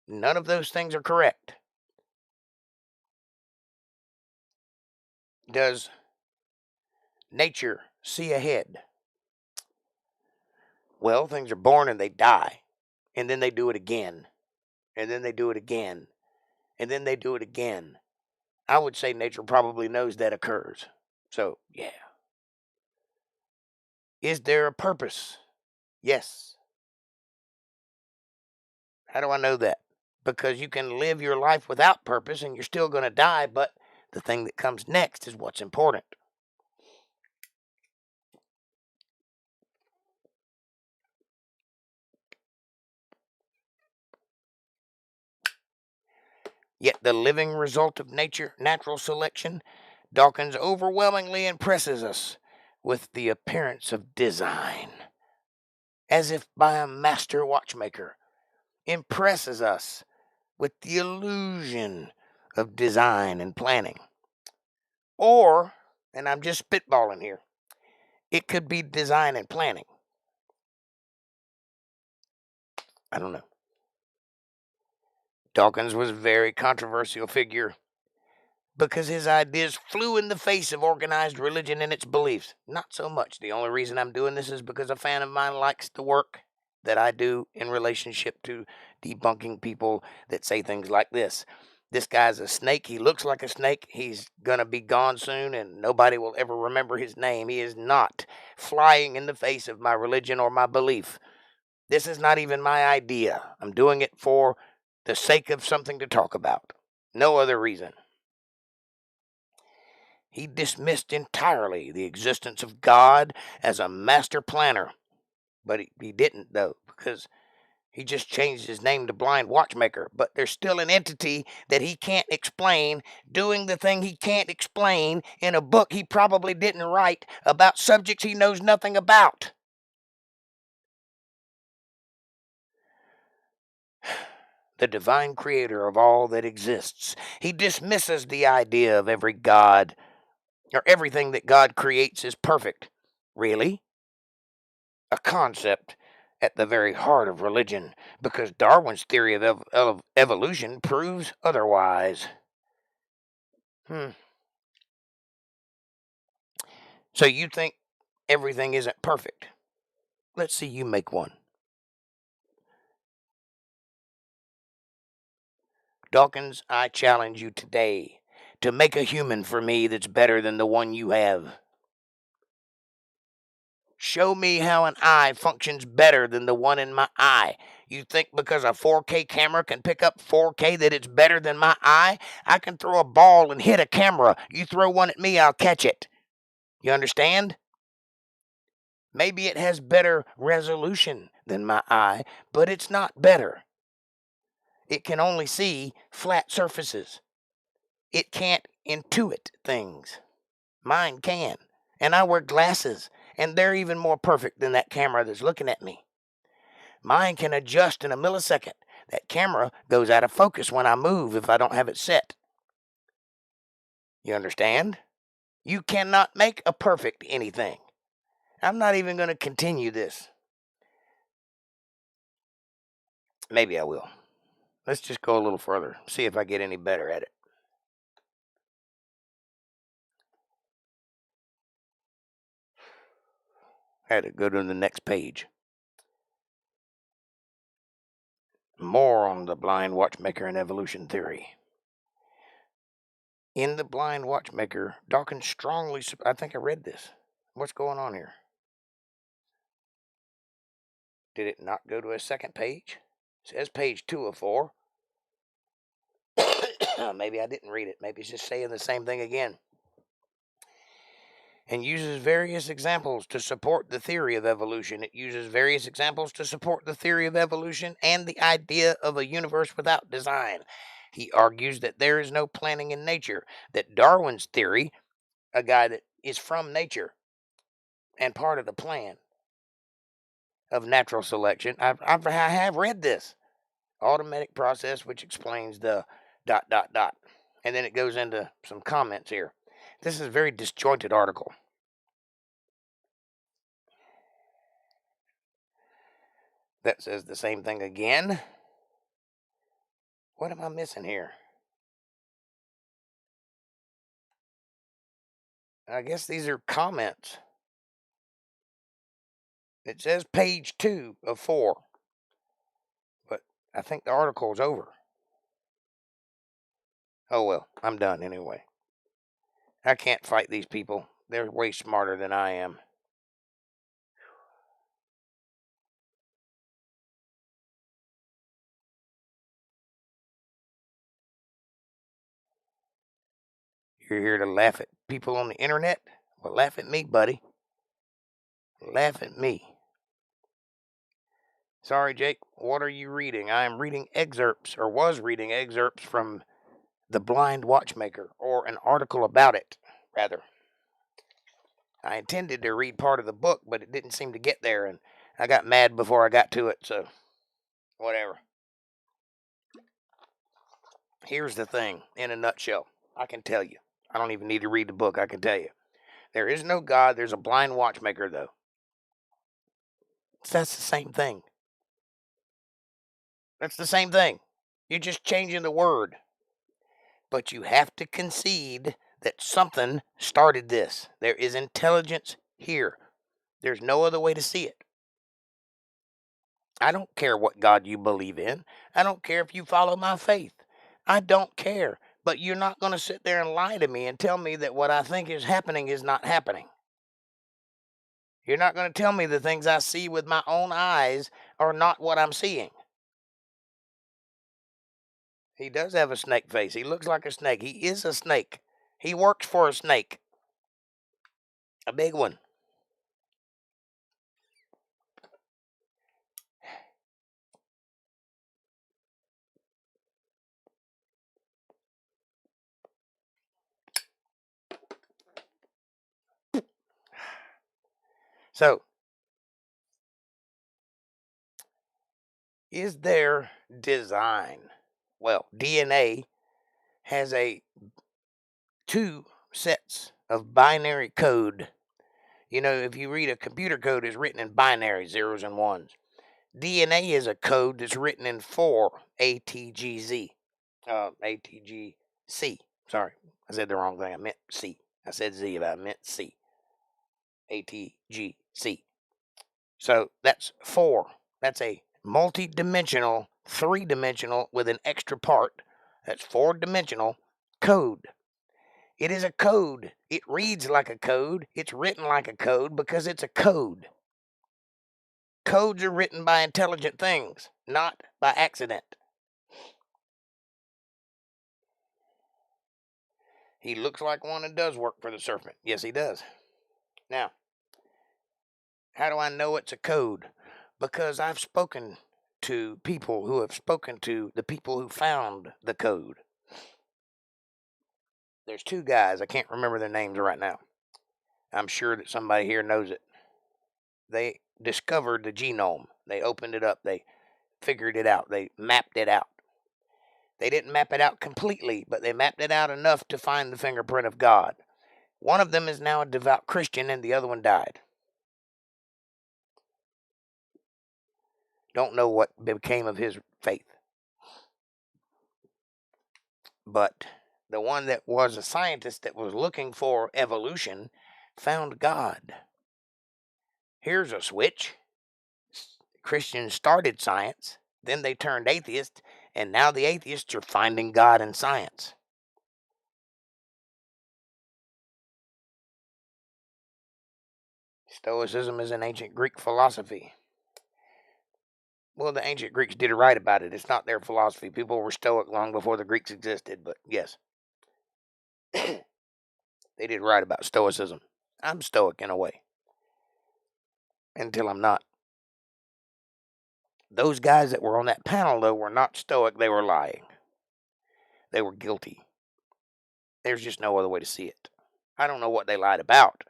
None of those things are correct. Does nature see ahead? Well, things are born and they die, and then they do it again, and then they do it again, and then they do it again. I would say nature probably knows that occurs. So, yeah. Is there a purpose? Yes. How do I know that? Because you can live your life without purpose and you're still going to die, but the thing that comes next is what's important. Yet the living result of nature, natural selection, Dawkins overwhelmingly impresses us with the appearance of design, as if by a master watchmaker, impresses us with the illusion of design and planning. Or, and I'm just spitballing here, it could be design and planning. I don't know. Dawkins was a very controversial figure because his ideas flew in the face of organized religion and its beliefs. Not so much. The only reason I'm doing this is because a fan of mine likes the work that I do in relationship to debunking people that say things like this. This guy's a snake. He looks like a snake. He's going to be gone soon and nobody will ever remember his name. He is not flying in the face of my religion or my belief. This is not even my idea. I'm doing it for the sake of something to talk about. No other reason. He dismissed entirely the existence of God as a master planner. But he didn't, though, because he just changed his name to Blind Watchmaker. But there's still an entity that he can't explain, doing the thing he can't explain in a book he probably didn't write about subjects he knows nothing about. The divine creator of all that exists. He dismisses the idea of every God or everything that God creates is perfect. Really? A concept at the very heart of religion, because Darwin's theory of evolution proves otherwise. So you think everything isn't perfect? Let's see you make one. Dawkins, I challenge you today to make a human for me that's better than the one you have. Show me how an eye functions better than the one in my eye. You think because a 4K camera can pick up 4K that it's better than my eye? I can throw a ball and hit a camera. You throw one at me, I'll catch it. You understand? Maybe it has better resolution than my eye, but it's not better. It can only see flat surfaces. It can't intuit things. Mine can. And I wear glasses, and they're even more perfect than that camera that's looking at me. Mine can adjust in a millisecond. That camera goes out of focus when I move if I don't have it set. You understand? You cannot make a perfect anything. I'm not even going to continue this. Maybe I will. Let's just go a little further, see if I get any better at it. Had to go to the next page. More on the blind watchmaker and evolution theory. In the blind watchmaker, Dawkins strongly... I think I read this. What's going on here? Did it not go to a second page? It says page 2 of 4. Maybe I didn't read it. Maybe it's just saying the same thing again. And uses various examples to support the theory of evolution. It uses various examples to support the theory of evolution and the idea of a universe without design. He argues that there is no planning in nature, that Darwin's theory, a guy that is from nature and part of the plan of natural selection. I have read this. Automatic process which explains the ... And then it goes into some comments here. This is a very disjointed article. That says the same thing again. What am I missing here? I guess these are comments. It says page 2 of 4. But I think the article is over. Oh well, I'm done anyway. I can't fight these people. They're way smarter than I am. You're here to laugh at people on the internet? Well, laugh at me, buddy. Laugh at me. Sorry, Jake. What are you reading? I am reading excerpts, or was reading excerpts from The Blind Watchmaker, or an article about it, rather. I intended to read part of the book, but it didn't seem to get there, and I got mad before I got to it, so whatever. Here's the thing, in a nutshell. I can tell you. I don't even need to read the book, I can tell you. There is no God, there's a blind watchmaker, though. That's the same thing. That's the same thing. You're just changing the word. But you have to concede that something started this. There is intelligence here. There's no other way to see it. I don't care what God you believe in. I don't care if you follow my faith. I don't care. But you're not going to sit there and lie to me and tell me that what I think is happening is not happening. You're not going to tell me the things I see with my own eyes are not what I'm seeing. He does have a snake face. He looks like a snake. He is a snake. He works for a snake. A big one. So, is there design? Well, DNA has 2 sets of binary code. You know, if you read a computer code, it's written in binary, zeros and ones. DNA is a code that's written in 4 ATGZ. ATGC. Sorry, I said the wrong thing. I meant C. I said Z, but I meant C. ATGC. So that's 4. That's a multi-dimensional, 3-dimensional with an extra part. That's 4-dimensional code. It is a code. It reads like a code. It's written like a code because it's a code. Codes are written by intelligent things, not by accident. He looks like one and does work for the serpent. Yes, he does. Now, how do I know it's a code? Because I've spoken to people who have spoken to the people who found the code. There's two guys. I can't remember their names right now. I'm sure that somebody here knows it. They discovered the genome. They opened it up. They figured it out. They mapped it out. They didn't map it out completely, but they mapped it out enough to find the fingerprint of God. One of them is now a devout Christian, and the other one died. Don't know what became of his faith. But the one that was a scientist that was looking for evolution found God. Here's a switch. Christians started science, then they turned atheist, and now the atheists are finding God in science. Stoicism is an ancient Greek philosophy. Well, the ancient Greeks did write about it. It's not their philosophy. People were Stoic long before the Greeks existed, but yes. They did write about Stoicism. I'm Stoic in a way. Until I'm not. Those guys that were on that panel, though, were not Stoic. They were lying. They were guilty. There's just no other way to see it. I don't know what they lied about.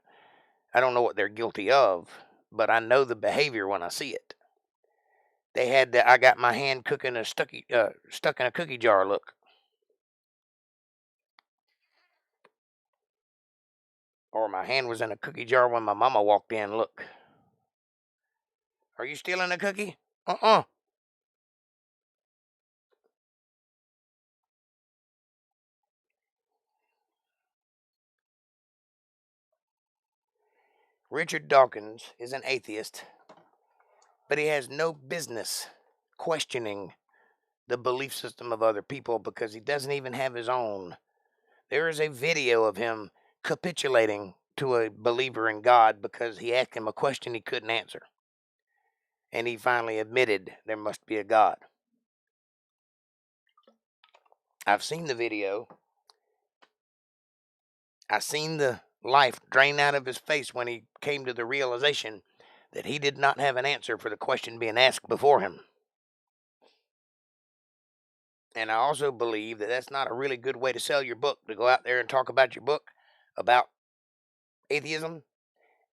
I don't know what they're guilty of, but I know the behavior when I see it. They had the I got my hand cooking a stuck in a cookie jar look. Or my hand was in a cookie jar when my mama walked in. Look. Are you stealing a cookie? Uh-uh. Richard Dawkins is an atheist, but he has no business questioning the belief system of other people because he doesn't even have his own. There is a video of him capitulating to a believer in God because he asked him a question he couldn't answer. And he finally admitted there must be a God. I've seen the video. I've seen the life drain out of his face when he came to the realization that he did not have an answer for the question being asked before him. And I also believe that that's not a really good way to sell your book, to go out there and talk about your book about atheism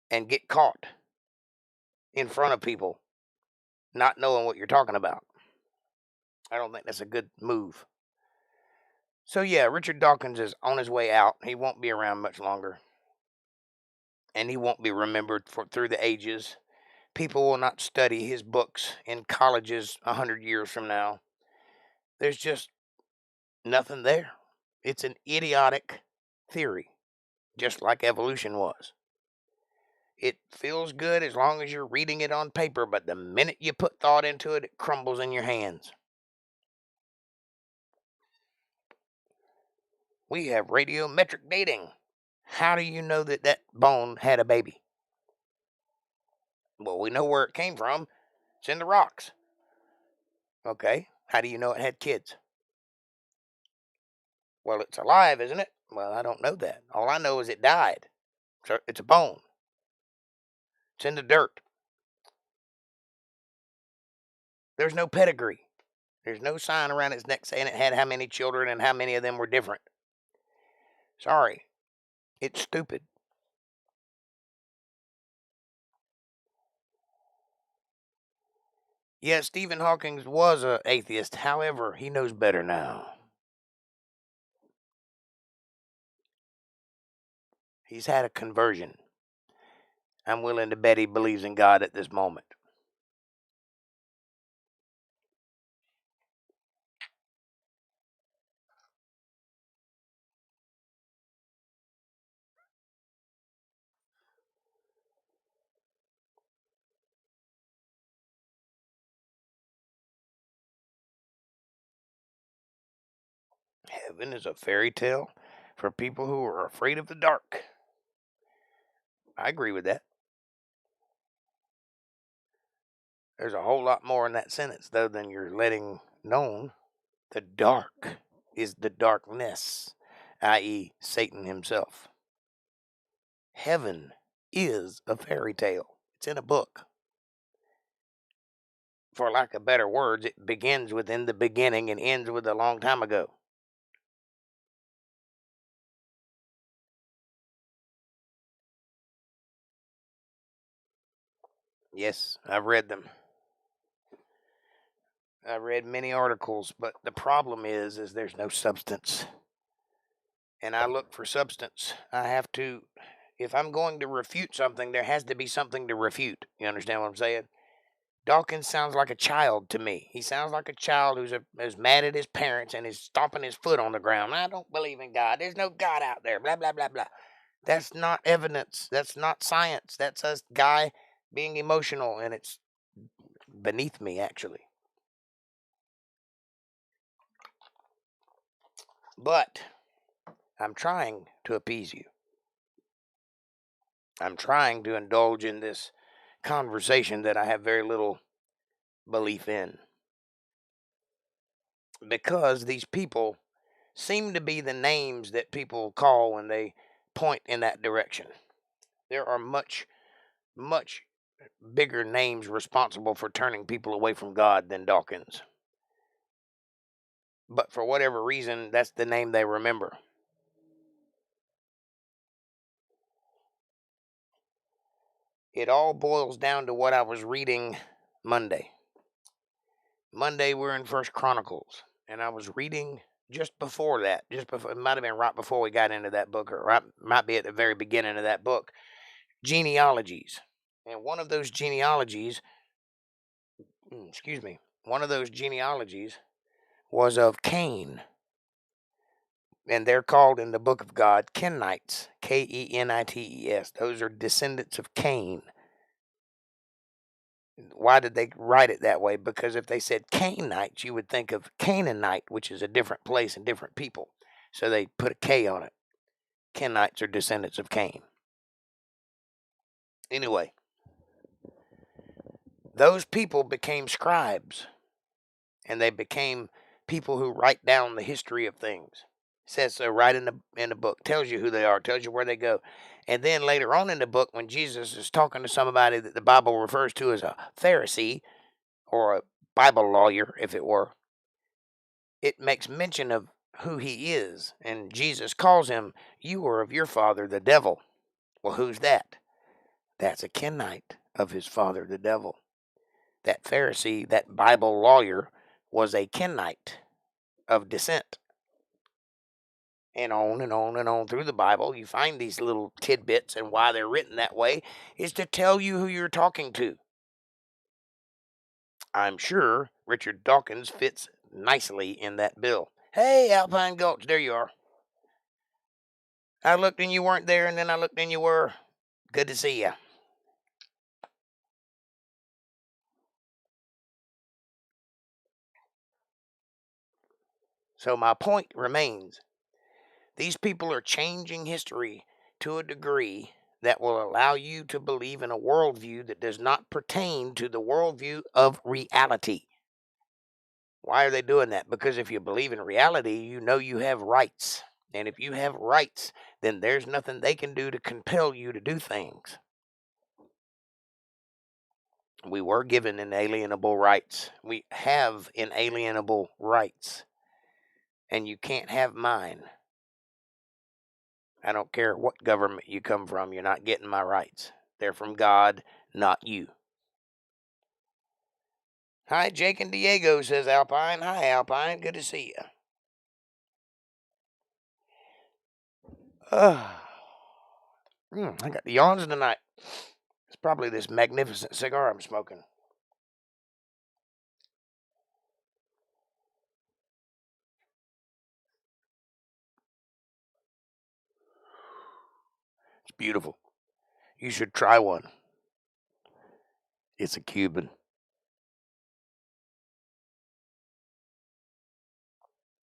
and get caught in front of people not knowing what you're talking about. I don't think that's a good move. So yeah, Richard Dawkins is on his way out. He won't be around much longer. And he won't be remembered through the ages. People will not study his books in colleges 100 years from now. There's just nothing there. It's an idiotic theory, just like evolution was. It feels good as long as you're reading it on paper, but the minute you put thought into it, it crumbles in your hands. We have radiometric dating. How do you know that that bone had a baby? Well, we know where it came from. It's in the rocks. Okay. How do you know it had kids? Well, it's alive, isn't it? Well, I don't know that. All I know is it died. So it's a bone. It's in the dirt. There's no pedigree. There's no sign around its neck saying it had how many children and how many of them were different. Sorry. It's stupid. Yeah, Stephen Hawking was an atheist. However, he knows better now. He's had a conversion. I'm willing to bet he believes in God at this moment. Heaven is a fairy tale for people who are afraid of the dark. I agree with that. There's a whole lot more in that sentence, though, than you're letting known. The dark is the darkness, i.e., Satan himself. Heaven is a fairy tale. It's in a book. For lack of better words, it begins within the beginning and ends with a long time ago. Yes, I've read them. I've read many articles, but the problem is there's no substance. And I look for substance. I have to, if I'm going to refute something, there has to be something to refute. You understand what I'm saying? Dawkins sounds like a child to me. He sounds like a child who's mad at his parents and is stomping his foot on the ground. I don't believe in God. There's no God out there. Blah, blah, blah, blah. That's not evidence. That's not science. That's a guy being emotional, and it's beneath me, actually. But I'm trying to appease you. I'm trying to indulge in this conversation that I have very little belief in. Because these people seem to be the names that people call when they point in that direction. There are much, much bigger names responsible for turning people away from God than Dawkins. But for whatever reason, that's the name they remember. It all boils down to what I was reading Monday. Monday, we're in First Chronicles, and I was reading just before that. Just before, it might have been right before we got into that book, or might be at the very beginning of that book. Genealogies, and one of those genealogies, one of those genealogies was of Cain, and they're called in the Book of God Kenites, Kenites. Those are descendants of Cain. Why did they write it that way? Because if they said Cainites, you would think of Canaanite, which is a different place and different people. So they put a K on it. Kenites are descendants of Cain. Anyway, those people became scribes, and they became people who write down the history of things. It says so right in the book. Tells you who they are, tells you where they go. And then later on in the book, when Jesus is talking to somebody that the Bible refers to as a Pharisee, or a Bible lawyer, if it were, it makes mention of who he is. And Jesus calls him, "You are of your father, the devil." Well, who's that? That's a Kenite of his father, the devil. That Pharisee, that Bible lawyer, was a Kenite of descent. And on and on and on through the Bible, you find these little tidbits, and why they're written that way is to tell you who you're talking to. I'm sure Richard Dawkins fits nicely in that bill. Hey, Alpine Gulch, there you are. I looked and you weren't there, and then I looked and you were. Good to see you. So my point remains. These people are changing history to a degree that will allow you to believe in a worldview that does not pertain to the worldview of reality. Why are they doing that? Because if you believe in reality, you know you have rights. And if you have rights, then there's nothing they can do to compel you to do things. We were given inalienable rights. We have inalienable rights. And you can't have mine. I don't care what government you come from, you're not getting my rights. They're from God, not you. Hi, Jake and Diego, says Alpine. Hi, Alpine. Good to see you. I got the yawns tonight. It's probably this magnificent cigar I'm smoking. It's beautiful. You should try one. It's a Cuban.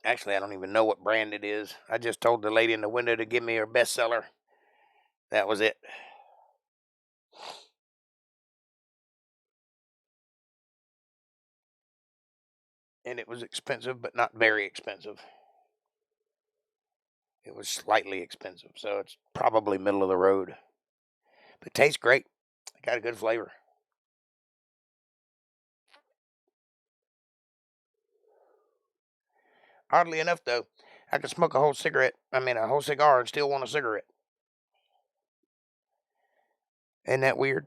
Actually, I don't even know what brand it is. I just told the lady in the window to give me her bestseller. That was it. and it was expensive, but not very expensive. It was slightly expensive, so it's probably middle of the road. But it tastes great. It got a good flavor. Oddly enough, though, I could smoke a whole cigar and still want a cigarette. Isn't that weird?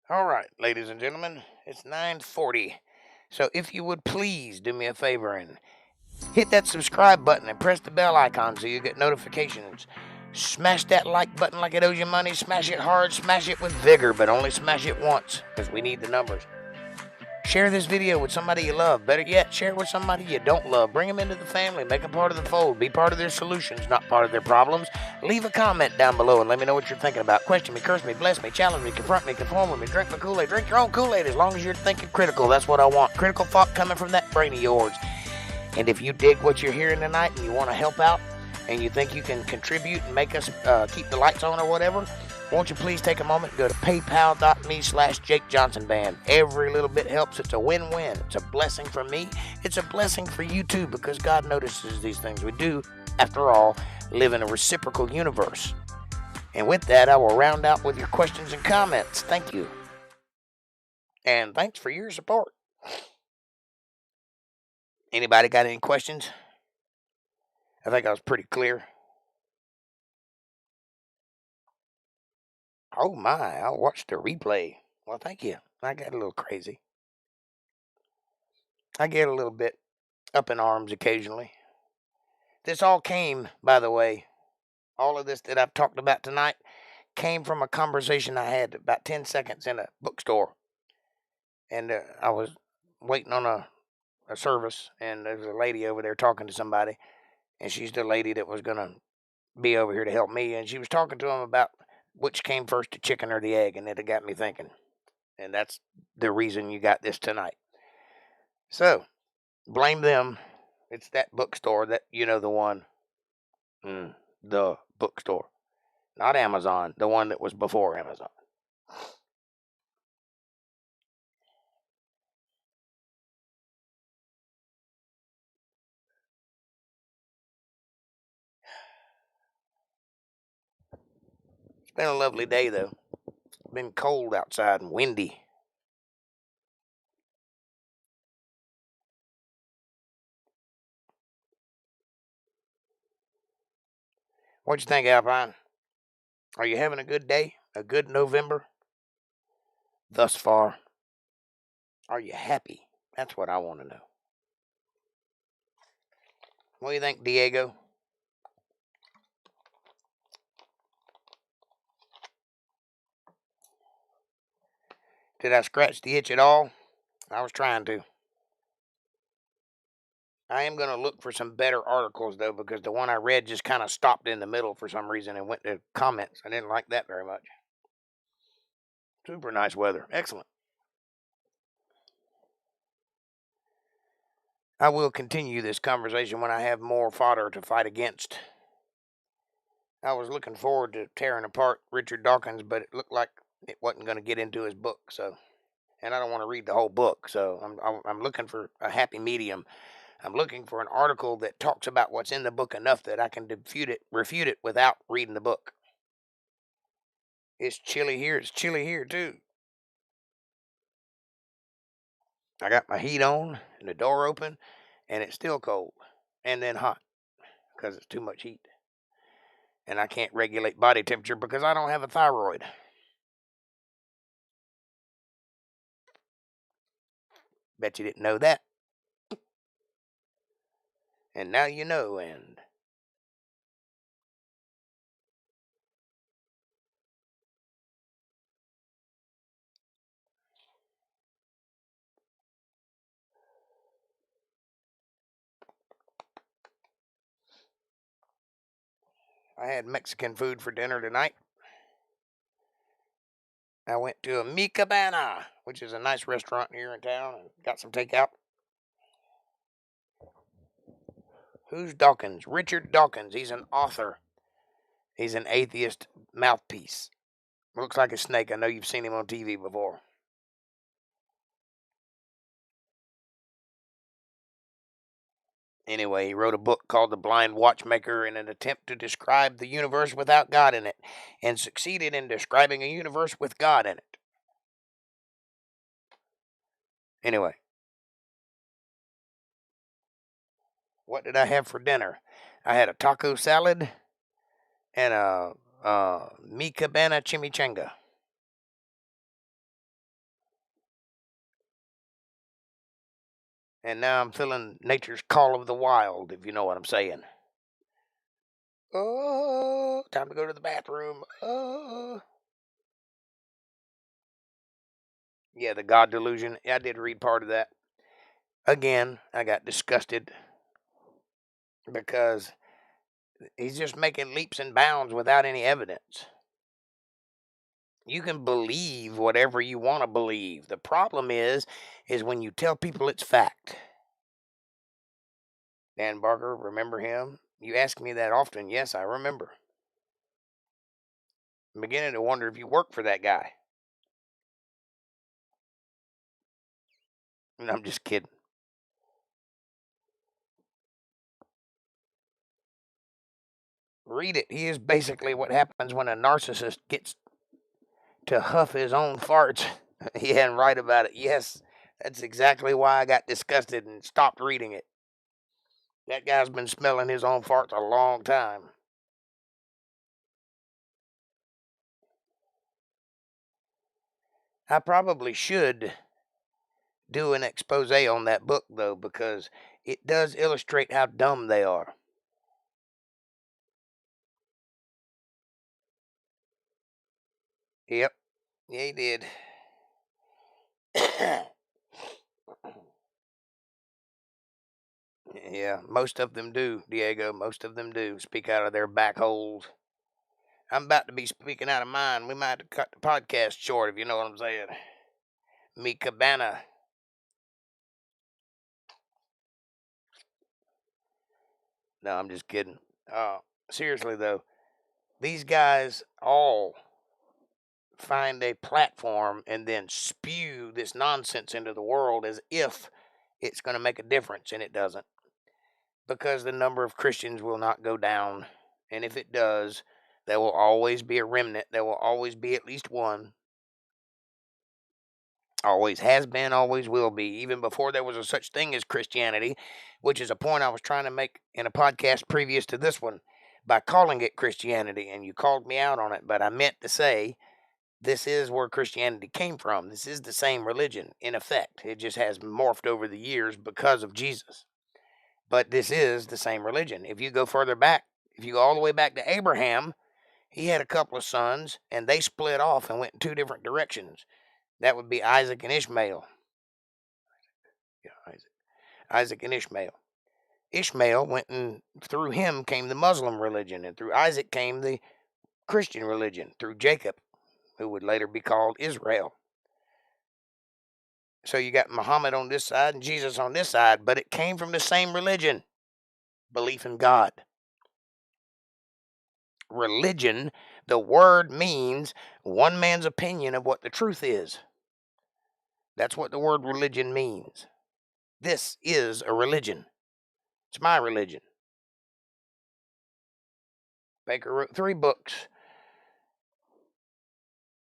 All right, ladies and gentlemen, it's 9:40. So if you would please do me a favor and hit that subscribe button and press the bell icon so you get notifications. Smash that like button like it owes you money. Smash it hard. Smash it with vigor, but only smash it once because we need the numbers. Share this video with somebody you love. Better yet, share it with somebody you don't love. Bring them into the family. Make them part of the fold. Be part of their solutions, not part of their problems. Leave a comment down below and let me know what you're thinking about. Question me, curse me, bless me, challenge me, confront me, conform with me, drink my Kool-Aid. Drink your own Kool-Aid as long as you're thinking critical. That's what I want. Critical thought coming from that brain of yours. And if you dig what you're hearing tonight and you want to help out and you think you can contribute and make us keep the lights on or whatever, won't you please take a moment and go to paypal.me/JakeJohnsonBand. Every little bit helps. It's a win-win. It's a blessing for me. It's a blessing for you too, because God notices these things we do. After all, live in a reciprocal universe. And with that, I will round out with your questions and comments. Thank you. And thanks for your support. Anybody got any questions? I think I was pretty clear. Oh my, I'll watch the replay. Well, thank you. I got a little crazy. I get a little bit up in arms occasionally. This all came, by the way, all of this that I've talked about tonight came from a conversation I had about 10 seconds in a bookstore. And I was waiting on a service, and there's a lady over there talking to somebody, and she's the lady that was going to be over here to help me, and she was talking to him about which came first, the chicken or the egg, and it got me thinking. And that's the reason you got this tonight. So, blame them. It's that bookstore, that, you know, the one. The bookstore. Not Amazon, the one that was before Amazon. It's been a lovely day, though. It's been cold outside and windy. What'd you think, Alpine? Are you having a good day? A good November? Thus far? Are you happy? That's what I want to know. What do you think, Diego? Did I scratch the itch at all? I was trying to. I am going to look for some better articles, though, because the one I read just kind of stopped in the middle for some reason and went to comments. I didn't like that very much. Super nice weather. Excellent. I will continue this conversation when I have more fodder to fight against. I was looking forward to tearing apart Richard Dawkins, but it looked like it wasn't going to get into his book. So, and I don't want to read the whole book. So I'm looking for a happy medium. I'm looking for an article that talks about what's in the book enough that I can refute it without reading the book. It's chilly here. It's chilly here too. I got my heat on and the door open, and it's still cold and then hot because it's too much heat. And I can't regulate body temperature because I don't have a thyroid. Bet you didn't know that. And now you know, and I had Mexican food for dinner tonight. I went to a Mi Cabana, which is a nice restaurant here in town, and got some takeout. Who's Dawkins? Richard Dawkins. He's an author. He's an atheist mouthpiece. Looks like a snake. I know you've seen him on TV before. Anyway, he wrote a book called The Blind Watchmaker in an attempt to describe the universe without God in it, and succeeded in describing a universe with God in it. Anyway, what did I have for dinner? I had a taco salad and a mi cabana chimichanga. And now I'm feeling nature's call of the wild, if you know what I'm saying. Oh, time to go to the bathroom. Oh. Yeah, the God Delusion. I did read part of that. Again, I got disgusted because he's just making leaps and bounds without any evidence. You can believe whatever you want to believe. The problem is when you tell people it's fact. Dan Barker, remember him? You ask me that often. Yes, I remember. I'm beginning to wonder if you work for that guy. And I'm just kidding. Read it. He is basically what happens when a narcissist gets to huff his own farts. Yeah, and write about it. Yes, that's exactly why I got disgusted and stopped reading it. That guy's been smelling his own farts a long time. I probably should do an expose on that book, though, because it does illustrate how dumb they are. Yep. Yeah, he did. Yeah, most of them do, Diego. Most of them do speak out of their back holes. I'm about to be speaking out of mine. We might have to cut the podcast short, if you know what I'm saying. Me cabana. No, I'm just kidding. Seriously, though, these guys all find a platform and then spew this nonsense into the world as if it's going to make a difference, and it doesn't. Because the number of Christians will not go down. And if it does, there will always be a remnant. There will always be at least one. Always has been, always will be. Even before there was a such thing as Christianity, which is a point I was trying to make in a podcast previous to this one by calling it Christianity. And you called me out on it. But I meant to say this is where Christianity came from. This is the same religion, in effect. It just has morphed over the years because of Jesus. But this is the same religion. If you go further back, if you go all the way back to Abraham, he had a couple of sons, and they split off and went in two different directions. That would be Isaac and Ishmael. Yeah, Isaac and Ishmael. Ishmael went, and through him came the Muslim religion, and through Isaac came the Christian religion, through Jacob, who would later be called Israel. So you got Muhammad on this side and Jesus on this side, but it came from the same religion, belief in God. Religion, the word means one man's opinion of what the truth is. That's what the word religion means. This is a religion. It's my religion. Baker wrote 3 books.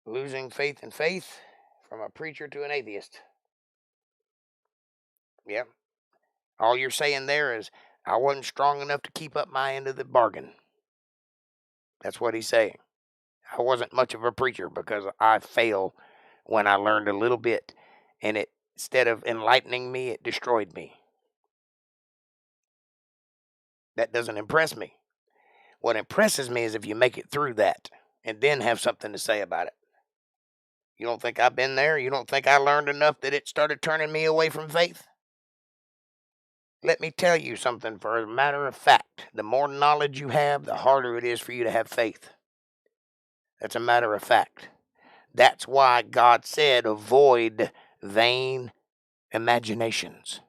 Losing Faith in Faith, From a Preacher to an Atheist. Yep. All you're saying there is, I wasn't strong enough to keep up my end of the bargain. That's what he's saying. I wasn't much of a preacher because I fail when I learned a little bit, and it, instead of enlightening me, it destroyed me. That doesn't impress me. What impresses me is if you make it through that and then have something to say about it. You don't think I've been there? You don't think I learned enough that it started turning me away from faith? Let me tell you something, for a matter of fact, the more knowledge you have, the harder it is for you to have faith. That's a matter of fact. That's why God said, avoid vain imaginations.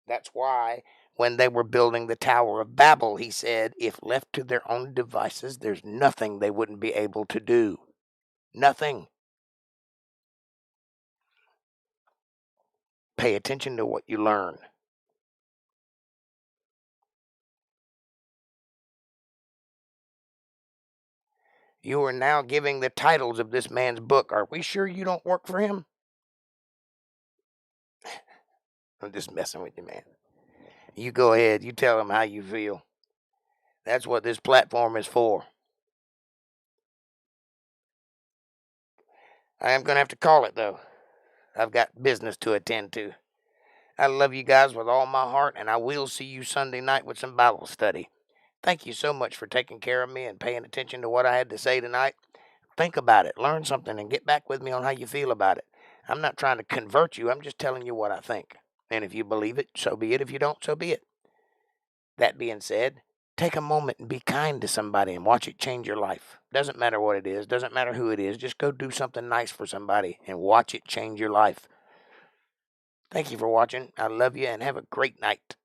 That's why when they were building the Tower of Babel. He said, if left to their own devices, there's nothing they wouldn't be able to do. Nothing. Pay attention to what you learn. You are now giving the titles of this man's book. Are we sure you don't work for him? I'm just messing with you, man. You go ahead. You tell him how you feel. That's what this platform is for. I am going to have to call it, though. I've got business to attend to. I love you guys with all my heart, and I will see you Sunday night with some Bible study. Thank you so much for taking care of me and paying attention to what I had to say tonight. Think about it, learn something, and get back with me on how you feel about it. I'm not trying to convert you. I'm just telling you what I think. And if you believe it, so be it. If you don't, so be it. That being said, take a moment and be kind to somebody and watch it change your life. Doesn't matter what it is. Doesn't matter who it is. Just go do something nice for somebody and watch it change your life. Thank you for watching. I love you and have a great night.